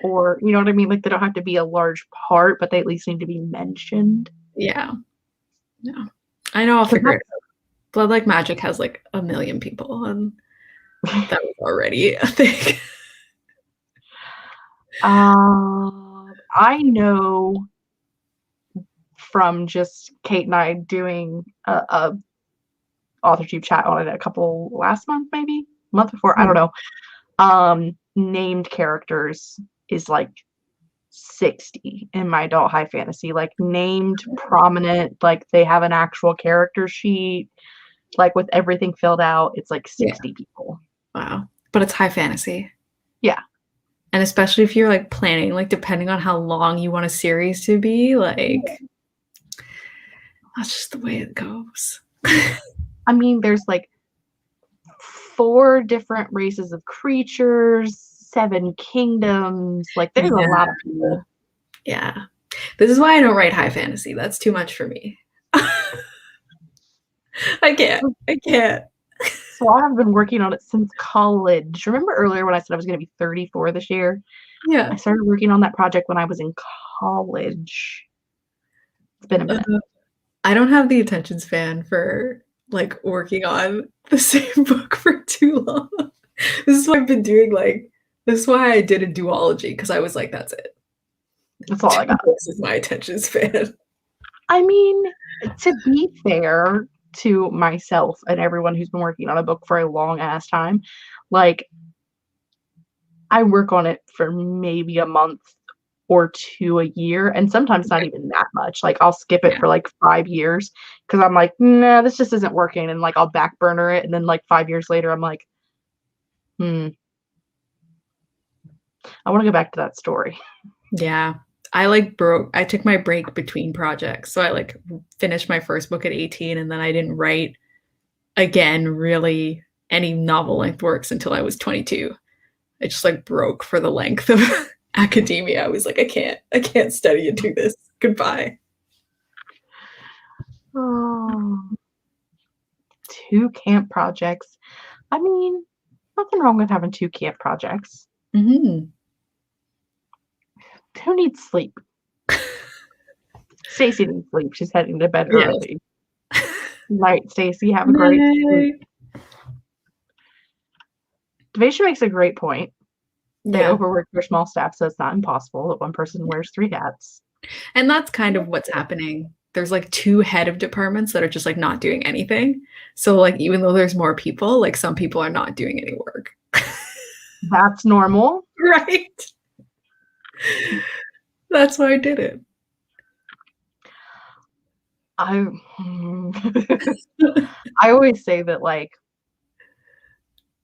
or you know what I mean? Like, they don't have to be a large part, but they at least need to be mentioned. Yeah. Yeah. I know I'll figure it out. Blood Like Magic has like 1 million people, and that was already a thing. I know from just Kate and I doing a Authortube chat on it a couple last month, maybe month before, I don't know. Named characters is like 60 in my adult high fantasy, like named prominent, like they have an actual character sheet, like with everything filled out. It's like 60 people. Wow. But it's high fantasy. Yeah. And especially if you're like planning, like depending on how long you want a series to be, like that's just the way it goes. I mean, there's like 4 different races of creatures, 7 kingdoms. Like there's a lot of people. Yeah. This is why I don't write high fantasy. That's too much for me. I can't. So I've been working on it since college. Remember earlier when I said I was going to be 34 this year? Yeah. I started working on that project when I was in college. It's been a minute. I don't have the attention span for like working on the same book for too long. This is why I've been doing this is why I did a duology, because I was like, that's it. That's all I got. This is my attention span. I mean, to be fair to myself and everyone who's been working on a book for a long ass time, like I work on it for maybe a month or 2 a year, and sometimes not even that much. Like I'll skip it for like 5 years because I'm like, nah, this just isn't working, and like I'll back burner it, and then like 5 years later, I'm like, I want to go back to that story. Yeah. I took my break between projects. So I finished my first book at 18, and then I didn't write again really any novel length works until I was 22. I just broke for the length of academia. I was like, I can't study and do this. Goodbye. Oh, 2 camp projects. I mean, nothing wrong with having 2 camp projects. Mm-hmm. Who needs sleep? Stacy needs sleep. She's heading to bed early. Night, Stacy. Have a great sleep. Devasia makes a great point. They overwork their small staff, so it's not impossible that one person wears 3 hats. And that's kind of what's happening there's like 2 head of departments that are just like not doing anything. So like even though there's more people, like some people are not doing any work. That's normal. Right. That's why I did it. I always say that, like,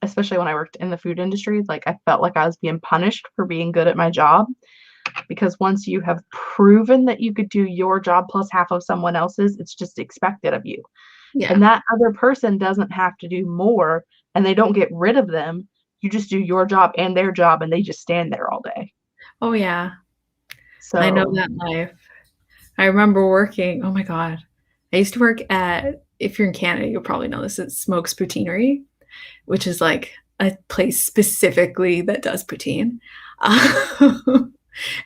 especially when I worked in the food industry, like I felt like I was being punished for being good at my job, because once you have proven that you could do your job plus half of someone else's, it's just expected of you. Yeah. And that other person doesn't have to do more, and they don't get rid of them. You just do your job and their job, and they just stand there all day. Oh yeah. So I know that life. I remember working, oh my God. I used to work at, if you're in Canada, you'll probably know this, it's Smoke's Poutineery, which is like a place specifically that does poutine.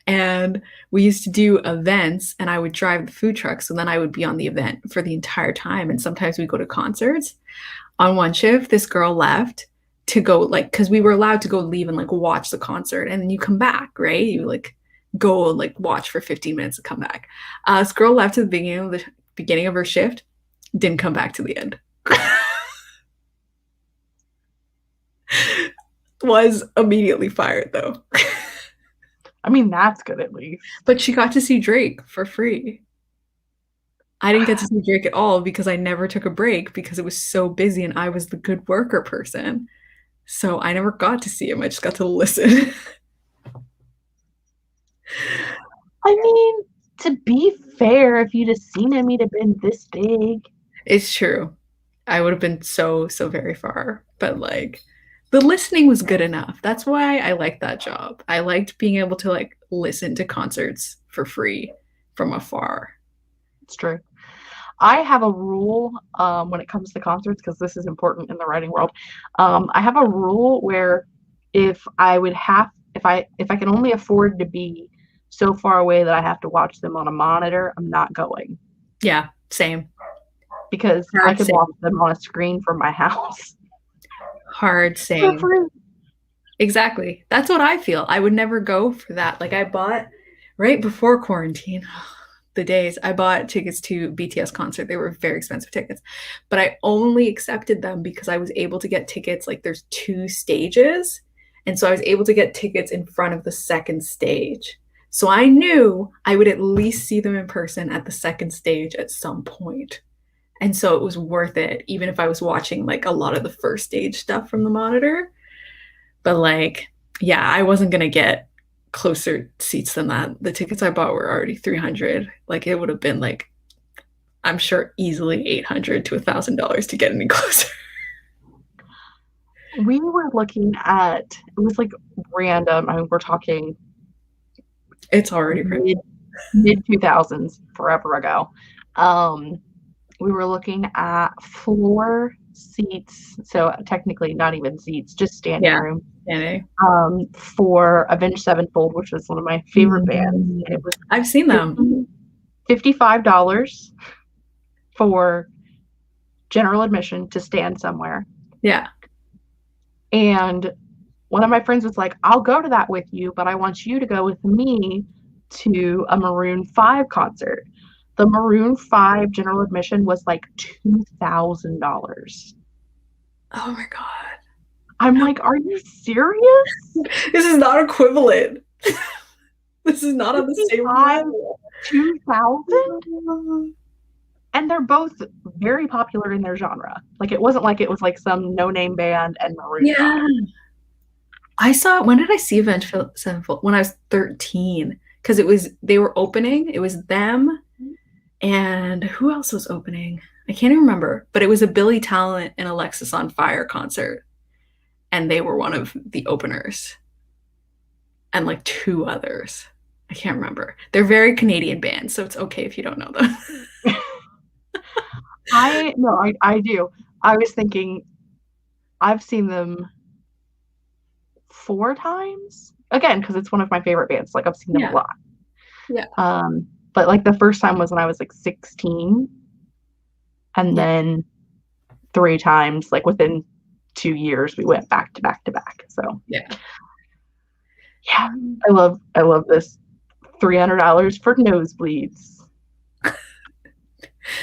And we used to do events, and I would drive the food truck. So then I would be on the event for the entire time. And sometimes we go to concerts. On one shift, this girl left to go, like, because we were allowed to go leave and like watch the concert. And then you come back, right? You like go and like watch for 15 minutes and come back. This girl left at the beginning of her shift, didn't come back to the end. Was immediately fired though. I mean, that's good at least. But she got to see Drake for free. I didn't get to see Drake at all because I never took a break because it was so busy and I was the good worker person. So I never got to see him. I just got to listen. I mean, to be fair, if you'd have seen him, he'd have been this big. It's true. I would have been so very far. But like the listening was good enough. That's why I liked that job. I liked being able to like listen to concerts for free from afar. It's true. I have a rule when it comes to concerts, because this is important in the writing world. I have a rule where if I can only afford to be so far away that I have to watch them on a monitor, I'm not going. Yeah, same. Because I could watch them on a screen from my house. Hard same. Exactly. That's what I feel. I would never go for that. Like I bought right before quarantine, the days I bought tickets to BTS concert. They were very expensive tickets, but I only accepted them because I was able to get tickets. Like there's 2 stages. And so I was able to get tickets in front of the second stage. So I knew I would at least see them in person at the second stage at some point. And so it was worth it, even if I was watching like a lot of the first stage stuff from the monitor. But like, yeah, I wasn't going to get closer seats than that. The tickets I bought were already $300. Like it would have been like, I'm sure easily $800 to $1,000 to get any closer. We were looking at, it was like random. I mean, we're talking. It's already mid 2000s, forever ago. We were looking at floor seats, so technically not even seats, just standing room. Standing. For Avenged Sevenfold, which was one of my favorite bands. It was I've seen them. $55 for general admission to stand somewhere. Yeah. And one of my friends was like, I'll go to that with you, but I want you to go with me to a Maroon 5 concert. The Maroon 5 general admission was like $2,000. Oh my God. I'm like, are you serious? This is not equivalent. This is not on the same level. 2,000? And they're both very popular in their genre. Like it wasn't like it was like some no-name band and Maroon 5. I saw, when did I see Avenged Sevenfold? When I was 13. Because they were opening. It was them. And who else was opening? I can't even remember. But it was a Billy Talent and Alexis on Fire concert. And they were one of the openers. And like 2 others. I can't remember. They're very Canadian bands, so it's okay if you don't know them. I do. I was thinking, I've seen them 4 times. Again, because it's one of my favorite bands. Like I've seen them a lot. Yeah. But like the first time was when I was like 16. And then 3 times, like within 2 years, we went back to back to back. So yeah, I love this $300 for nosebleeds.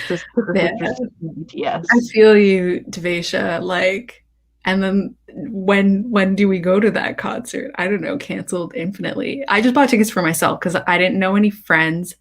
specifically Yeah. for BTS. I feel you, Devesha. Like, and then when do we go to that concert? I don't know, canceled infinitely. I just bought tickets for myself because I didn't know any friends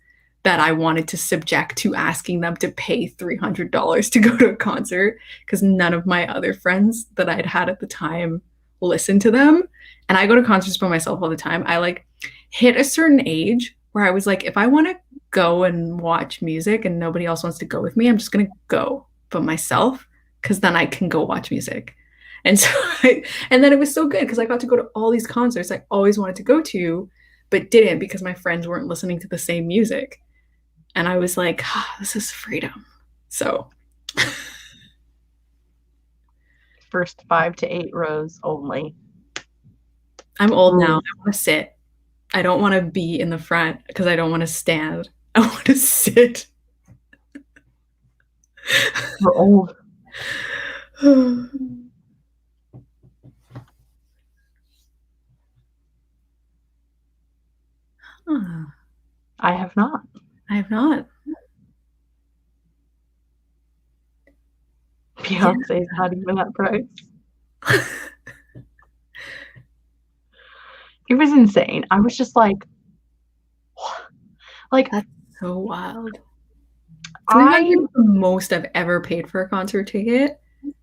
that I wanted to subject to asking them to pay $300 to go to a concert because none of my other friends that I'd had at the time listened to them. And I go to concerts by myself all the time. I like hit a certain age where I was like, if I want to go and watch music and nobody else wants to go with me, I'm just gonna go but myself because then I can go watch music. And so and then it was so good because I got to go to all these concerts I always wanted to go to, but didn't because my friends weren't listening to the same music. And I was like, this is freedom. So First 5 to 8 rows only. I'm old now. I want to sit. I don't want to be in the front because I don't want to stand. I want to sit. We're old. I have not. I have not. Beyonce's not even that price. It was insane. I was just like, that's so wild. $300 is the most I've ever paid for a concert ticket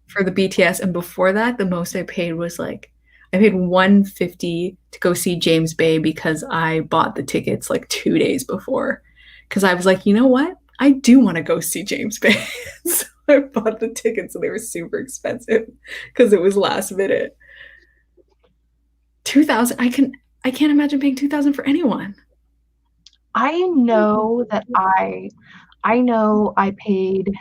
for the BTS, and before that, the most I paid was like I paid $150 to go see James Bay because I bought the tickets like 2 days before because I was like, you know what, I do want to go see James Bay. So I bought the tickets and they were super expensive because it was last minute. 2,000. I can't imagine paying 2,000 for anyone. I know that I know I paid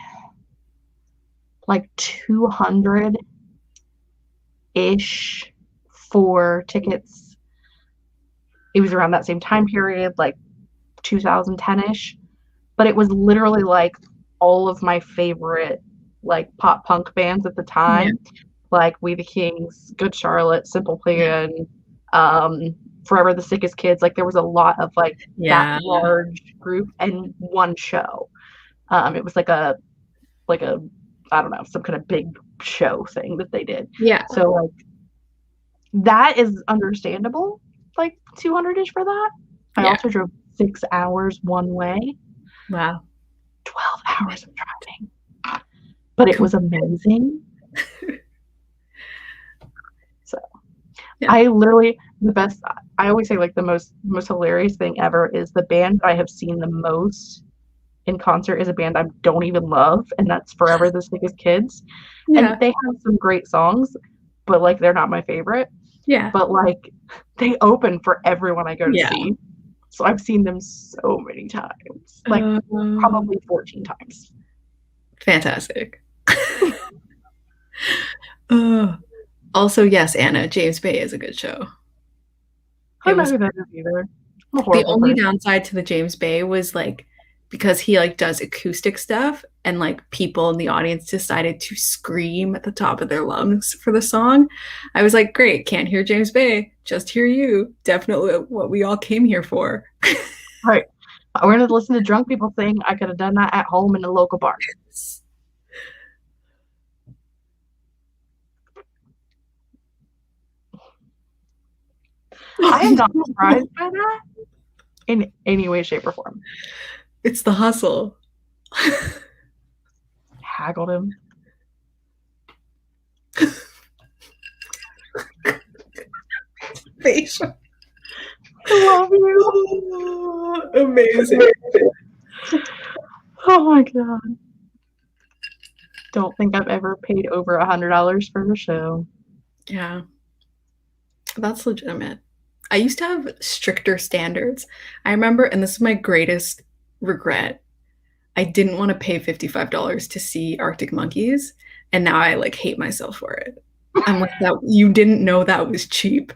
like 200-ish for tickets. It was around that same time period, like 2010-ish. But it was literally like all of my favorite like pop punk bands at the time, like We the Kings, Good Charlotte, Simple Plan, Forever the Sickest Kids. Like there was a lot of like that large group and one show. It was like a I don't know, some kind of big show thing that they did. Yeah. So like that is understandable, like 200-ish for that. I also drove 6 hours one way. Wow. 12 hours of driving. But it was amazing. So I literally, I always say like the most hilarious thing ever is the band I have seen the most in concert is a band I don't even love, and that's Forever the Sickest Kids. And they have some great songs, but like they're not my favorite. Yeah. But like they open for everyone I go to see. So I've seen them so many times. Like probably 14 times. Fantastic. Also, yes, Anna, James Bay is a good show. I'm not that either. The only downside to the James Bay was like because he like does acoustic stuff and like people in the audience decided to scream at the top of their lungs for the song. I was like, great, can't hear James Bay, just hear you. Definitely what we all came here for. Right. We're going to listen to drunk people sing. I could have done that at home in a local bar. I am not surprised by that in any way, shape, or form. It's the hustle. Haggled him. Facial. I love you. Amazing. Oh my god. Don't think I've ever paid over $100 for a show. Yeah. That's legitimate. I used to have stricter standards. I remember, and this is my greatest regret, I didn't want to pay $55 to see Arctic Monkeys, and now I like hate myself for it. I'm like, that you didn't know that was cheap.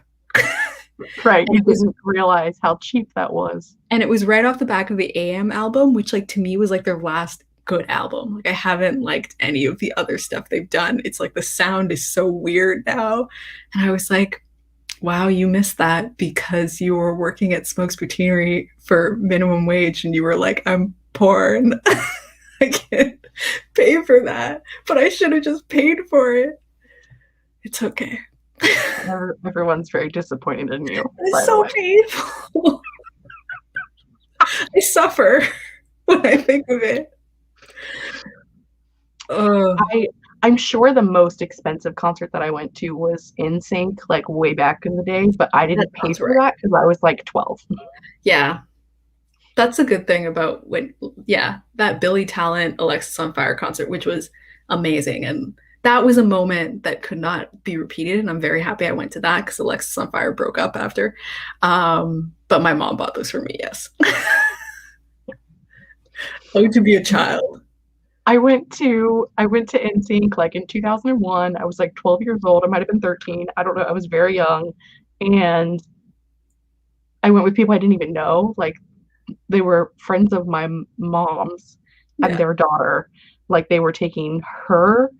Right, you didn't realize how cheap that was. And it was right off the back of the AM album, which like to me was like their last good album. Like I haven't liked any of the other stuff they've done. It's like the sound is so weird now. And I was like, wow, you missed that because you were working at Smoke's Boutinerie for minimum wage and you were like, I'm poor. And I can't pay for that, but I should have just paid for it. It's okay. Everyone's very disappointed in you. It's so painful. I suffer when I think of it. I'm sure the most expensive concert that I went to was NSYNC, like way back in the day, but I didn't pay for that because I was like 12. Yeah. That's a good thing about that Billy Talent Alexisonfire concert, which was amazing. And that was a moment that could not be repeated. And I'm very happy I went to that because Alexisonfire broke up after. But my mom bought those for me, yes. Oh, to be a child. I went to NSYNC like in 2001. I was like 12 years old. I might have been 13. I don't know. I was very young. And I went with people I didn't even know. Like they were friends of my mom's and their daughter. Like they were taking her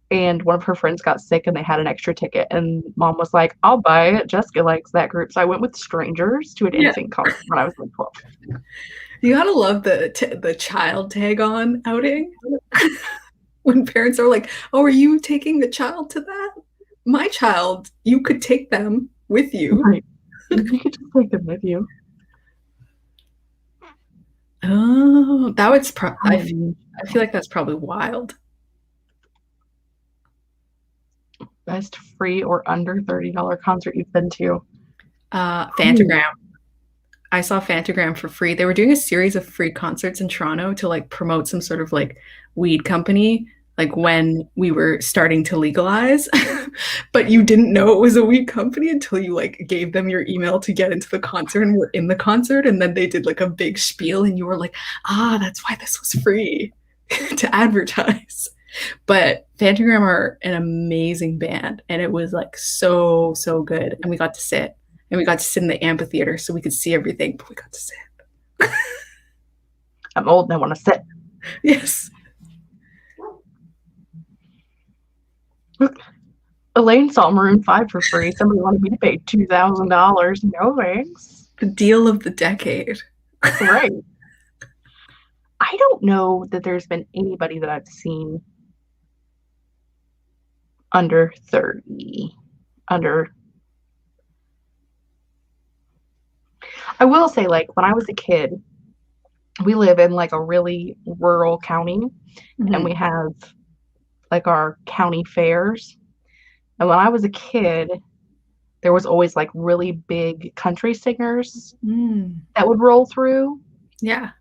and one of her friends got sick and they had an extra ticket. And mom was like, I'll buy it. Jessica likes that group. So I went with strangers to an NSYNC concert when I was like 12. You gotta love the child tag on outing when parents are like, "Oh, are you taking the child to that? My child, you could take them with you. Right. You could just take them with you." Oh, that was I feel like that's probably wild. Best free or under $30 concert you've been to? Fantagram. I saw Fantagram for free. They were doing a series of free concerts in Toronto to like promote some sort of like weed company, like when we were starting to legalize. But you didn't know it was a weed company until you like gave them your email to get into the concert and were in the concert. And then they did like a big spiel and you were like, that's why this was free to advertise. But Fantagram are an amazing band and it was like so good. And we got to sit. And we got to sit in the amphitheater so we could see everything, but we got to sit. I'm old and I want to sit. Yes. Elaine saw Maroon 5 for free. Somebody wanted me to pay $2,000. No thanks. The deal of the decade. Right. I don't know that there's been anybody that I've seen under 30. I will say, like, when I was a kid, we live in like a really rural county and we have like our county fairs. And when I was a kid, there was always like really big country singers that would roll through. Yeah.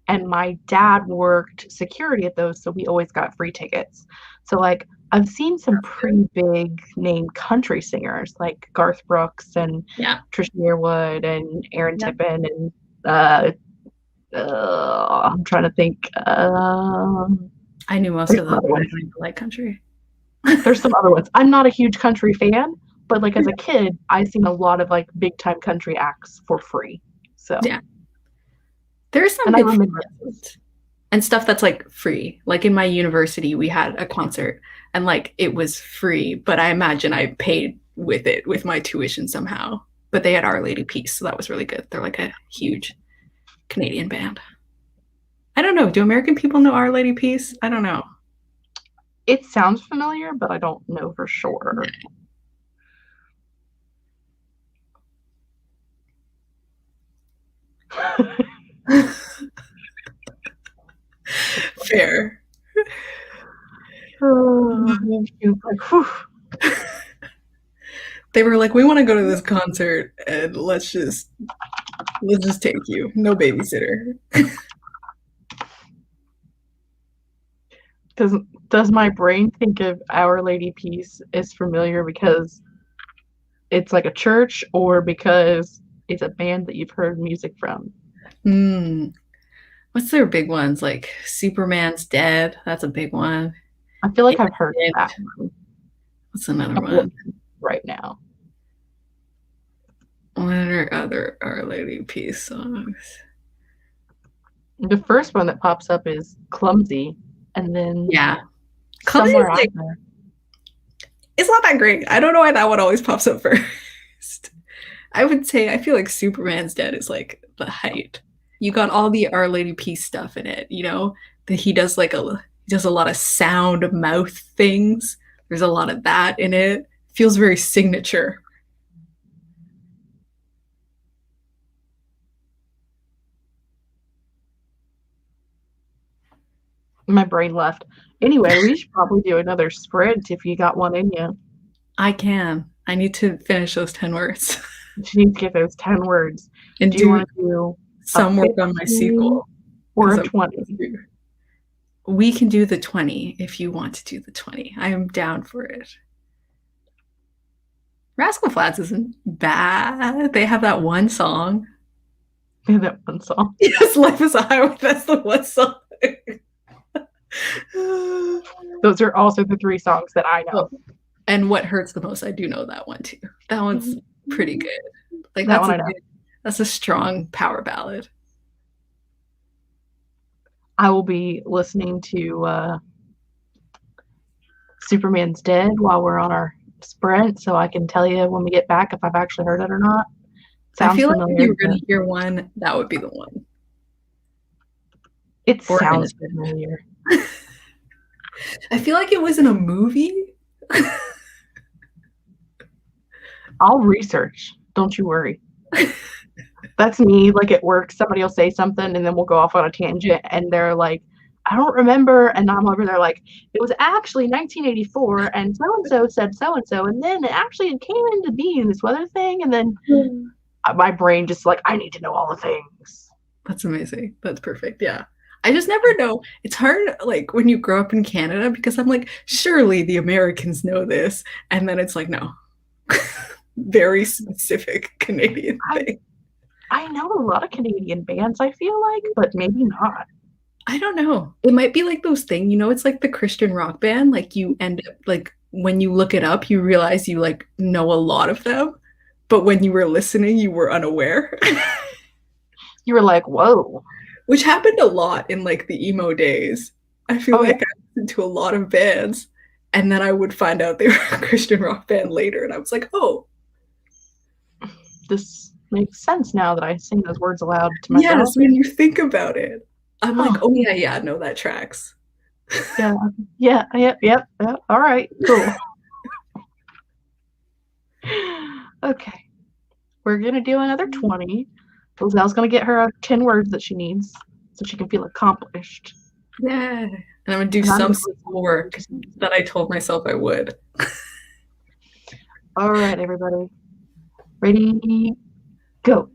And my dad worked security at those, so we always got free tickets. So like I've seen some pretty big name country singers like Garth Brooks and Trisha Yearwood and Aaron Tippin and I'm trying to think. I knew most of them. I don't like country. There's some other ones. I'm not a huge country fan, but like as a kid, I've seen a lot of like big time country acts for free. So yeah, there's some and stuff that's like free. Like in my university, we had a concert and like it was free, but I imagine I paid with it with my tuition somehow. But they had Our Lady Peace, so that was really good. They're like a huge Canadian band. I don't know. Do American people know Our Lady Peace? I don't know. It sounds familiar, but I don't know for sure. Fair. They were like, we want to go to this concert and let's just take you. No babysitter. Does my brain think of Our Lady Peace as familiar because it's like a church or because it's a band that you've heard music from? What's their big ones? Like Superman's Dead. That's a big one. I feel like I've heard that one. What's another one? Right now. What are other Our Lady Peace songs? The first one that pops up is Clumsy. And then somewhere out there. It's not that great. I don't know why that one always pops up first. I would say I feel like Superman's Dead is like the height. you got all the Our Lady Peace stuff in it, you know? That he does like he does a lot of sound mouth things. There's a lot of that in it. Feels very signature. My brain left. Anyway, we should probably do another sprint if you got one in you. I can. I need to finish those 10 words. You need to get those 10 words. And Do you do want to do a some work on my 15 sequel. or a I'm 20? We can do the 20 if you want to do the 20. I am down for it. Rascal Flats isn't bad. They have that one song. That one song. Yes, Life is a Highway. That's the one song. Those are also the 3 songs that I know. And What Hurts the Most, I do know that one too. That one's pretty good. Like that's a strong power ballad. I will be listening to Superman's Dead while we're on our sprint, so I can tell you when we get back if I've actually heard it or not. Sounds I feel familiar, like if you were going to hear one, that would be the one. It sounds familiar. I feel like it was in a movie. I'll research. Don't you worry. That's me, like at work, somebody will say something and then we'll go off on a tangent and they're like, I don't remember. And I'm over there like, it was actually 1984 and so-and-so said so-and-so. And then it actually came into being this weather thing. And then my brain just like, I need to know all the things. That's amazing. That's perfect. Yeah. I just never know. It's hard, like, when you grow up in Canada, because I'm like, surely the Americans know this. And then it's like, no. Very specific Canadian thing. I know a lot of Canadian bands, I feel like, but maybe not. I don't know. It might be like those things, you know, it's like the Christian rock band. Like you end up, like, when you look it up, you realize you, like, know a lot of them. But when you were listening, you were unaware. You were like, whoa. Which happened a lot in, like, the emo days. I feel like I listened to a lot of bands, and then I would find out they were a Christian rock band later, and I was like, oh. This makes sense now that I sing those words aloud to myself. Yes, when you think about it. I'm like, oh yeah, no, that tracks. Yep. All right, cool. Okay. We're going to do another 20. Liselle's going to get her 10 words that she needs so she can feel accomplished. Yeah. And I'm going to do some work that I told myself I would. All right, everybody. Ready? Go.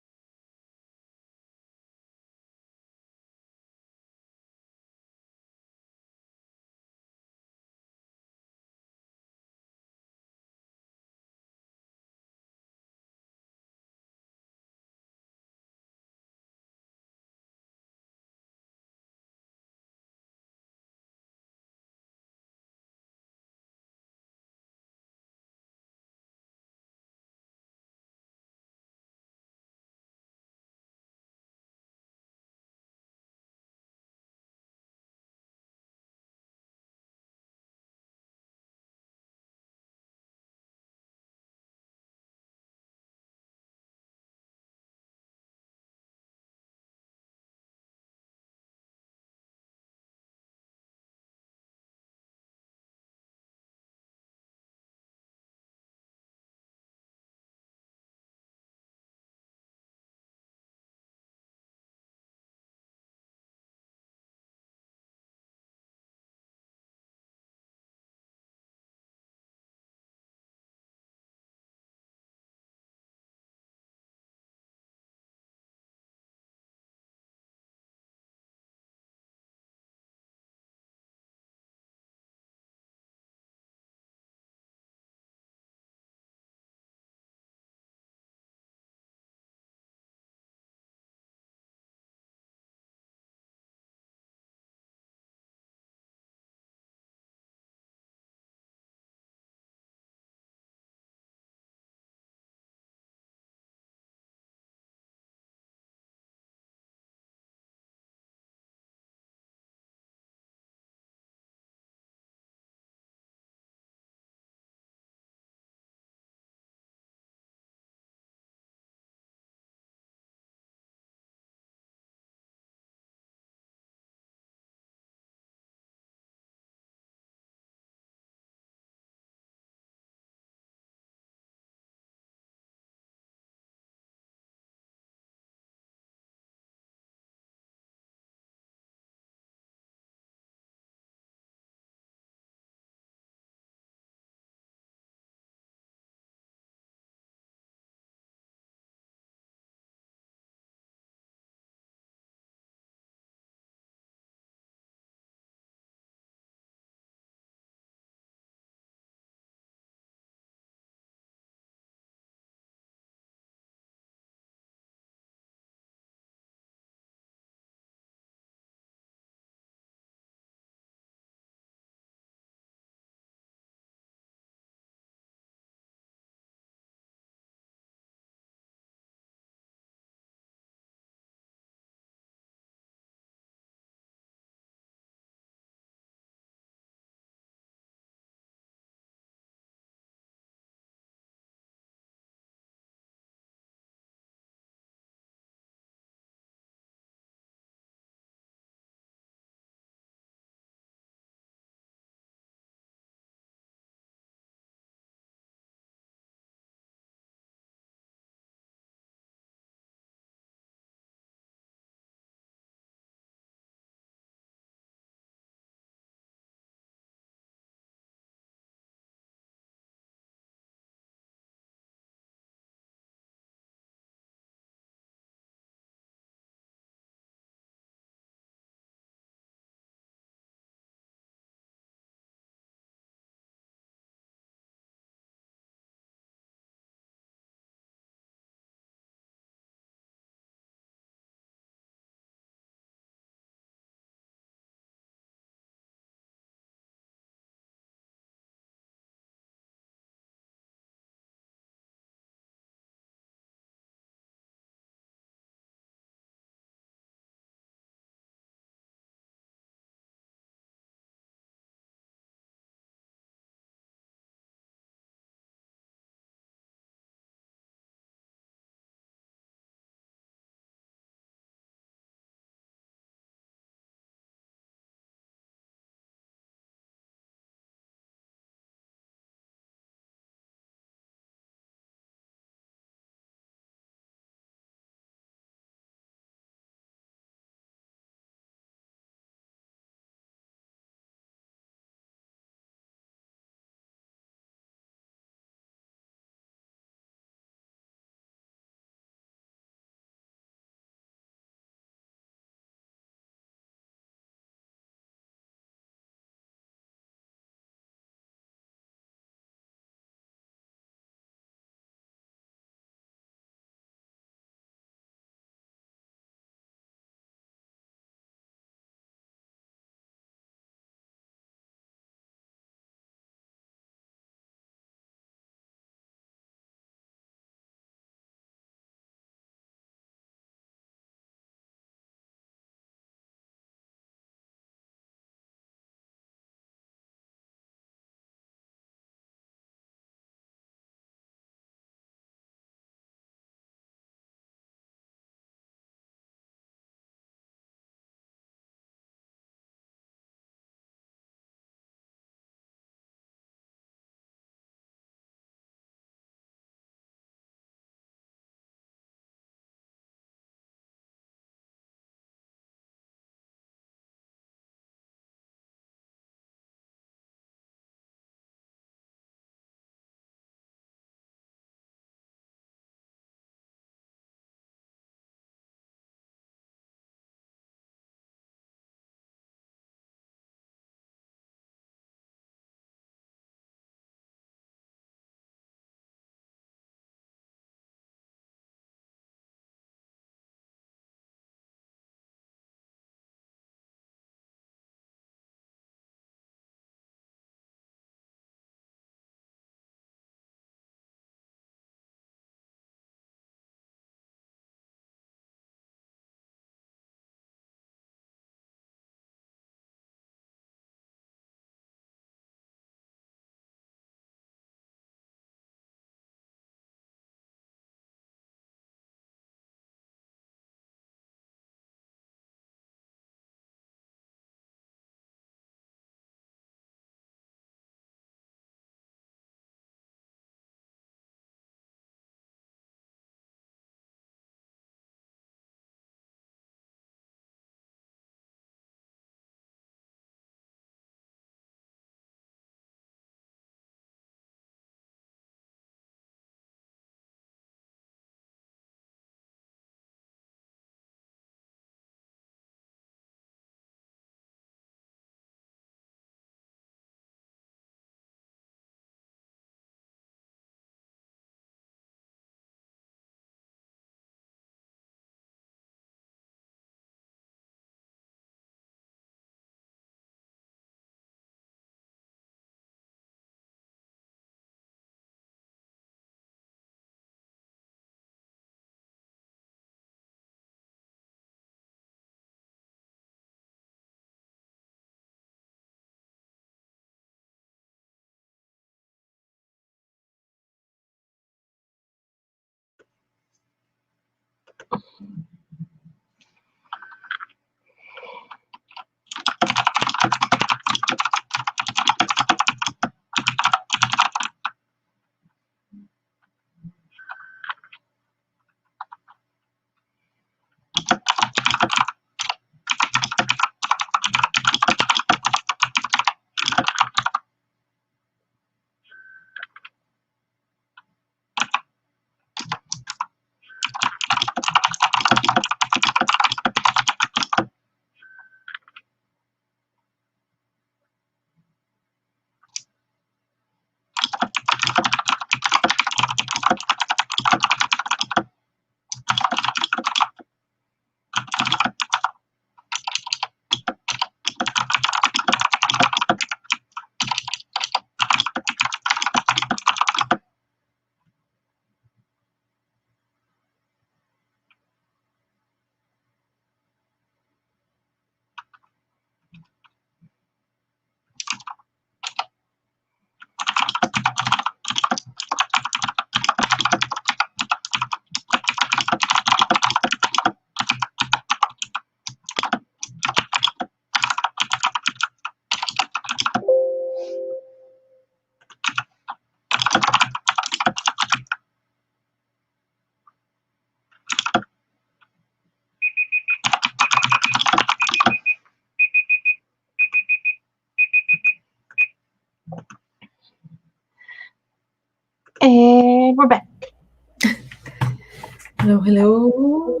hello.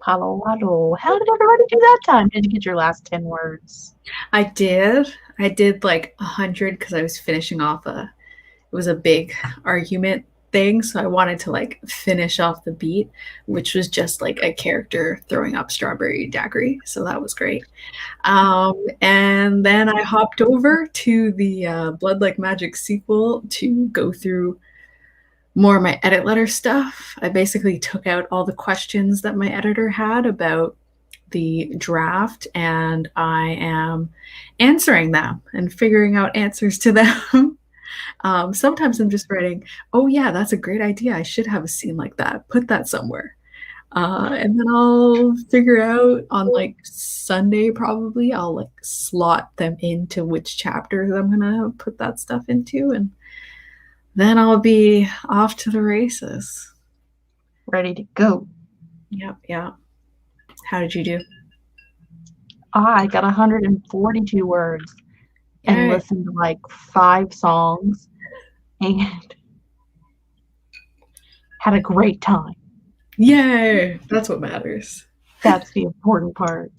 Hello, hello. How did everybody do that time? Did you get your last 10 words? I did like 100 because I was finishing off it was a big argument thing, so I wanted to like finish off the beat, which was just like a character throwing up strawberry daiquiri, so that was great. And then I hopped over to the Blood Like Magic sequel to go through more of my edit letter stuff. I basically took out all the questions that my editor had about the draft, and I am answering them and figuring out answers to them. Sometimes I'm just writing, oh yeah, that's a great idea. I should have a scene like that. Put that somewhere. And then I'll figure out on like Sunday, probably, I'll like slot them into which chapters I'm going to put that stuff into. And then I'll be off to the races. Ready to go. Yep. Yeah. How did you do? I got 142 words and listened to like 5 songs and had a great time. Yay! That's what matters. That's the important part.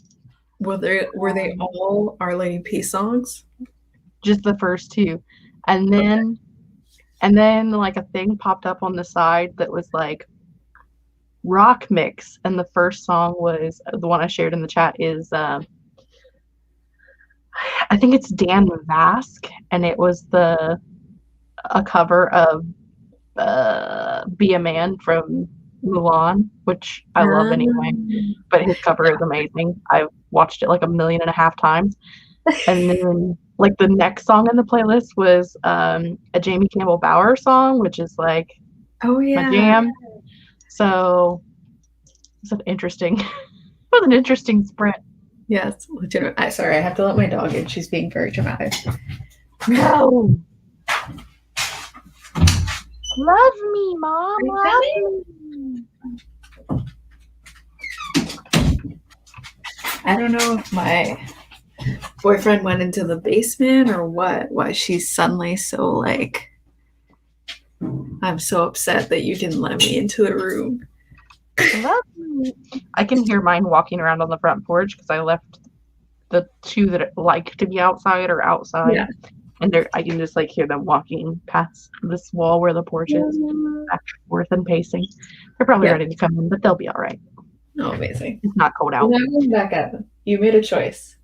Were they all Our Lady Peace songs? Just the first 2. And then like a thing popped up on the side that was like rock mix, and the first song was the one I shared in the chat is I think it's Dan Vask, and it was a cover of Be a Man from Mulan, which I love anyway, but his cover is amazing. I've watched it like 1.5 million times. And then like the next song in the playlist was a Jamie Campbell Bower song, which is like my jam. So it's an interesting sprint. Yes, legitimate. Sorry, I have to let my dog in. She's being very dramatic. No. Love me, Mom. Love me. I don't know if my boyfriend went into the basement or what. Why she's suddenly so like, I'm so upset that you didn't let me into the room. Love me. I can hear mine walking around on the front porch because I left the 2 that like to be outside or outside. Yeah. And I can just like hear them walking past this wall where the porch is, back and forth and pacing. They're probably ready to come in, but they'll be all right. Oh, amazing. It's not cold out. Well, I'm going back at them. You made a choice.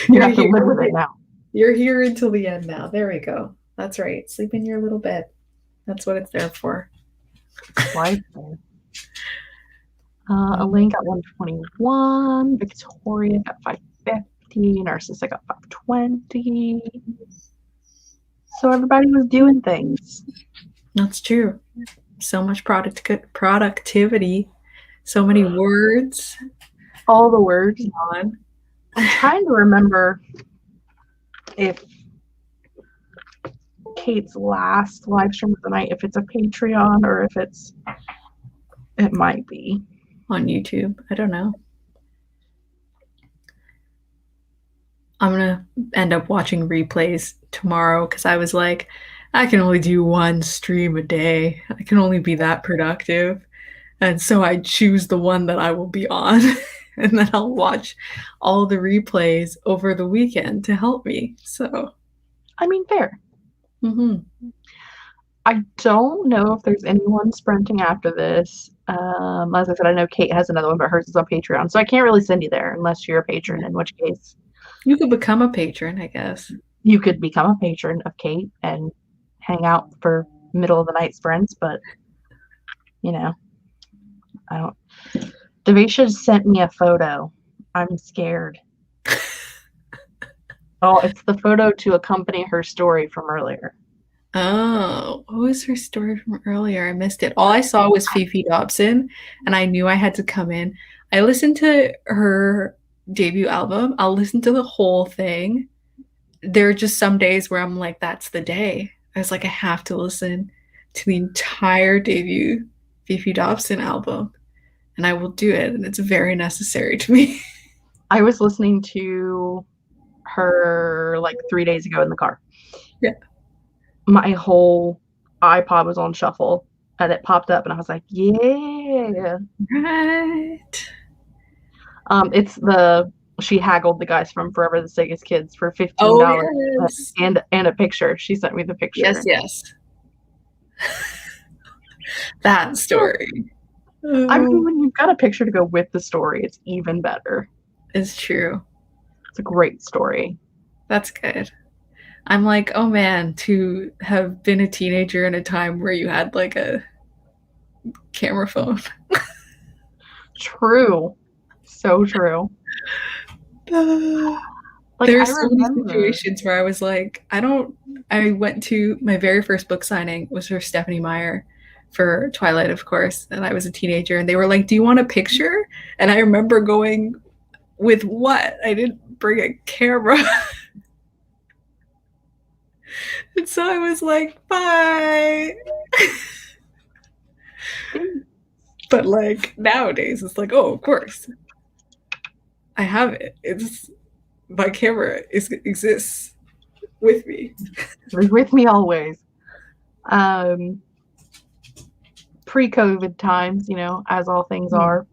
You have to live with it now. You're here until the end now. There we go. That's right. Sleep in your little bed. That's what it's there for. Right there. Elaine got 121. Victoria got 550. Narcissa got 520. So everybody was doing things. That's true. So much productivity. So many words. All the words. I'm trying to remember if Kate's last live stream of the night, if it's a Patreon or if it might be on YouTube. I don't know. I'm gonna end up watching replays tomorrow because I was like, I can only do 1 stream a day. I can only be that productive. And so I choose the one that I will be on. And then I'll watch all the replays over the weekend to help me. So, I mean, fair. Mm-hmm. I don't know if there's anyone sprinting after this. As I said, I know Kate has another one, but hers is on Patreon. So I can't really send you there unless you're a patron, in which case... You could become a patron, I guess. You could become a patron of Kate and hang out for middle of the night sprints, but, you know, I don't... Devisha sent me a photo. I'm scared. Oh, it's the photo to accompany her story from earlier. Oh, what was her story from earlier? I missed it. All I saw was Fifi Dobson, and I knew I had to come in. I listened to her debut album. I'll listen to the whole thing. There are just some days where I'm like, that's the day. I was like, I have to listen to the entire debut Fifi Dobson album, and I will do it, and it's very necessary to me. I was listening to her like 3 days ago in the car. Yeah. My whole iPod was on shuffle and it popped up and I was like, yeah. Right. She haggled the guys from Forever the Sickest Kids for Oh, $15 yes. and a picture. She sent me the picture. Yes. That story. I mean, when you've got a picture to go with the story, it's even better. It's true. It's a great story. That's good. I'm like, oh man, to have been a teenager in a time where you had like a camera phone. True. So true. Like, there's so many situations where I was like, I went to my very first book signing was for Stephanie Meyer for Twilight, of course, and I was a teenager, and they were like, do you want a picture? And I remember going, with what? I didn't bring a camera. And so I was like, bye. But like nowadays it's like, oh, of course I have it. It's my camera exists with me. With me always. Pre-COVID times, as all things are,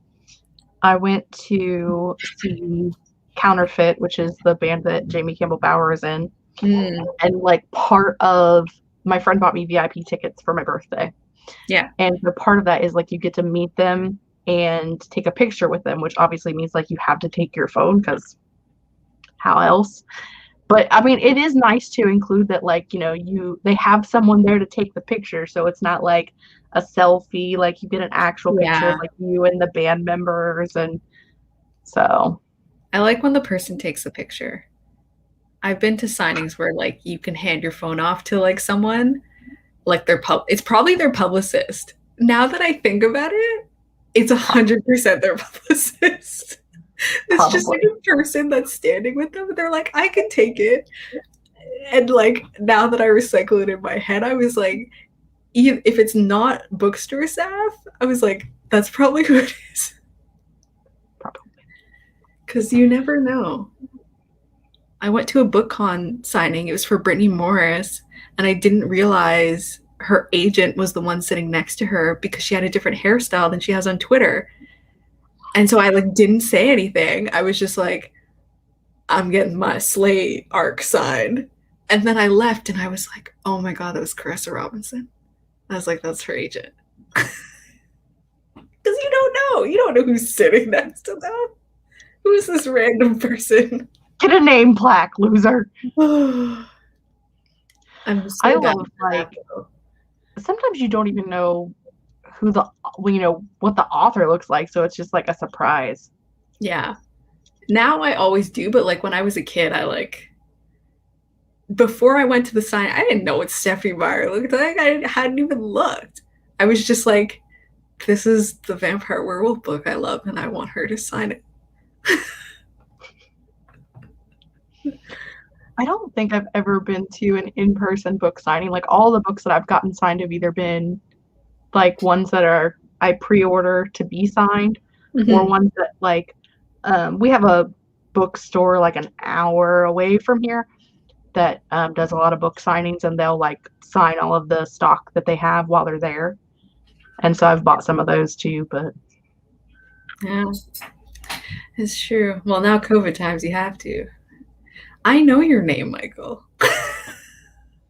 I went to see Counterfeit, which is the band that Jamie Campbell Bower is in. And like part of my friend bought me VIP tickets for my birthday. Yeah. And the part of that is like you get to meet them and take a picture with them, which obviously means like you have to take your phone because how else? But I mean, it is nice to include that, like, they have someone there to take the picture. So it's not like a selfie, like you get an actual picture of like you and the band members. And so I like when the person takes a picture. I've been to signings where like you can hand your phone off to like someone, like it's probably their publicist. Now that I think about it, it's 100% their publicist. It's just like a person that's standing with them. They're like, I can take it. And like now that I recycle it in my head, I was like, if it's not bookstore staff, I was like, that's probably who it is. Probably. Because you never know. I went to a BookCon signing. It was for Brittany Morris, and I didn't realize her agent was the one sitting next to her because she had a different hairstyle than she has on Twitter. And so I like didn't say anything. I was just like, I'm getting my Slay arc signed. And then I left and I was like, oh my God, that was Carissa Robinson. I was like, that's her agent. Because you don't know. You don't know who's sitting next to them. Who is this random person? Get a name plaque, loser. I'm so I love sometimes you don't even know who what the author looks like, so it's just like a surprise. Yeah. Now I always do, but like when I was a kid, before I went to the sign, I didn't know what Stephanie Meyer looked like. I hadn't even looked. I was just like, this is the vampire werewolf book I love, and I want her to sign it. I don't think I've ever been to an in-person book signing. Like all the books that I've gotten signed have either been like ones that I pre-order to be signed, or ones that like we have a bookstore like an hour away from here that does a lot of book signings, and they'll like sign all of the stock that they have while they're there. And so I've bought some of those too, but yeah, it's true. Well, now COVID times, you have to. I know your name, Michael.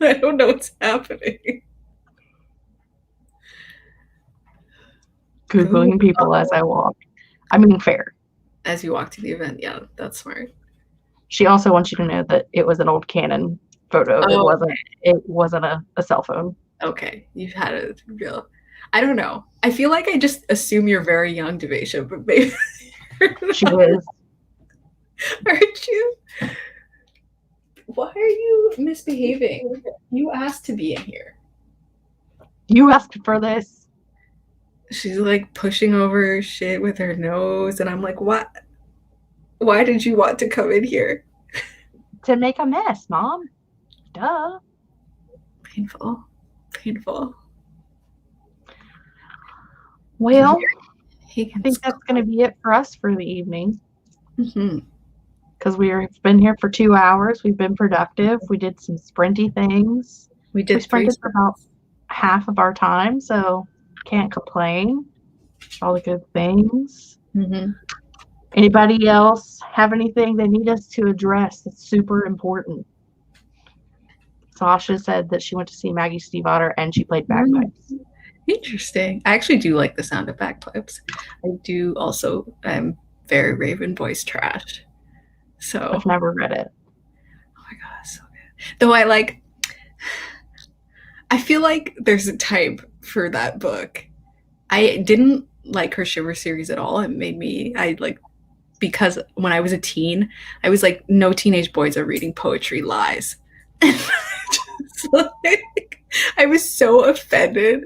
I don't know what's happening. Googling people as I walk. I mean, fair. As you walk to the event, yeah, that's smart. She also wants you to know that it was an old Canon photo. Oh, it wasn't a cell phone. Okay, you've had a real. I don't know. I feel like I just assume you're very young, Devasha, but maybe she is. Aren't you? Why are you misbehaving? You asked to be in here. You asked for this. She's like pushing over shit with her nose, and I'm like, what? Why did you want to come in here? To make a mess, Mom. Duh. Painful. Well, I think that's going to be it for us for the evening. Because we've been here for 2 hours. We've been productive. We did some sprinty things. We sprinted for about half of our time, so can't complain. All the good things. Mm-hmm. Anybody else have anything they need us to address that's super important? Sasha said that she went to see Maggie Stiefvater and she played bagpipes. Interesting. I actually do like the sound of bagpipes. I do also. I'm very Raven voice trash. So I've never read it. Oh my god, so good. Though I feel like there's a type for that book. I didn't like her Shiver series at all. It made me because when I was a teen, I was like, no teenage boys are reading poetry, lies. I was so offended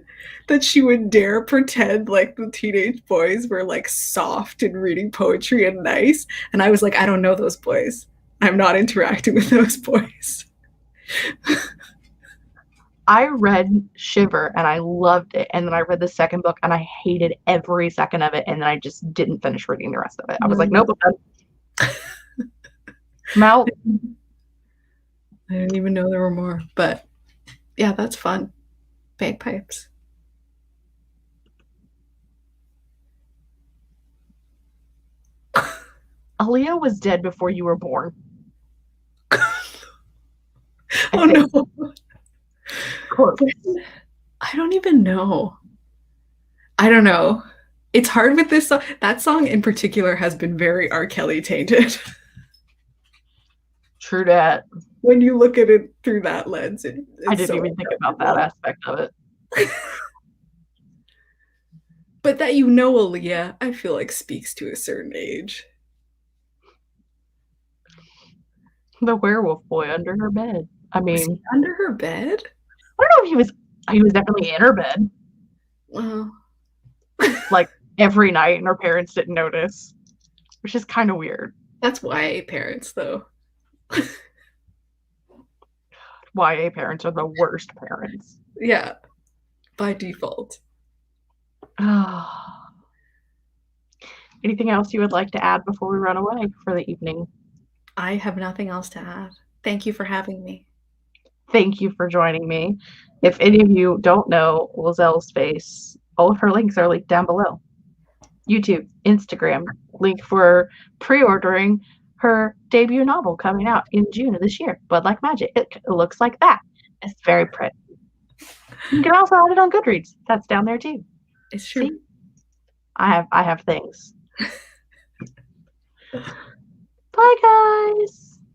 that she would dare pretend like the teenage boys were like soft and reading poetry and nice. And I was like, I don't know those boys. I'm not interacting with those boys. I read Shiver and I loved it. And then I read the second book and I hated every second of it. And then I just didn't finish reading the rest of it. I was like, nope, I'm out. I didn't even know there were more. But yeah, that's fun. Bagpipes. Aaliyah was dead before you were born. Oh no. Quote. I don't even know. I don't know. It's hard with this song. That song in particular has been very R. Kelly tainted. True that. When you look at it through that lens, I didn't even think about that aspect of it. But that you know Aaliyah, I feel like speaks to a certain age. The werewolf boy under her bed. I mean, was he under her bed? I don't know if he was definitely in her bed. Well, like every night, and her parents didn't notice, which is kind of weird. That's YA parents, though. YA parents are the worst parents. Yeah, by default. Anything else you would like to add before we run away for the evening? I have nothing else to add. Thank you for having me. Thank you for joining me. If any of you don't know Liselle's face, all of her links are linked down below. YouTube, Instagram, link for pre-ordering her debut novel coming out in June of this year. But like magic, it looks like that. It's very pretty. You can also add it on Goodreads. That's down there too. It's true. See? I have things. Bye guys.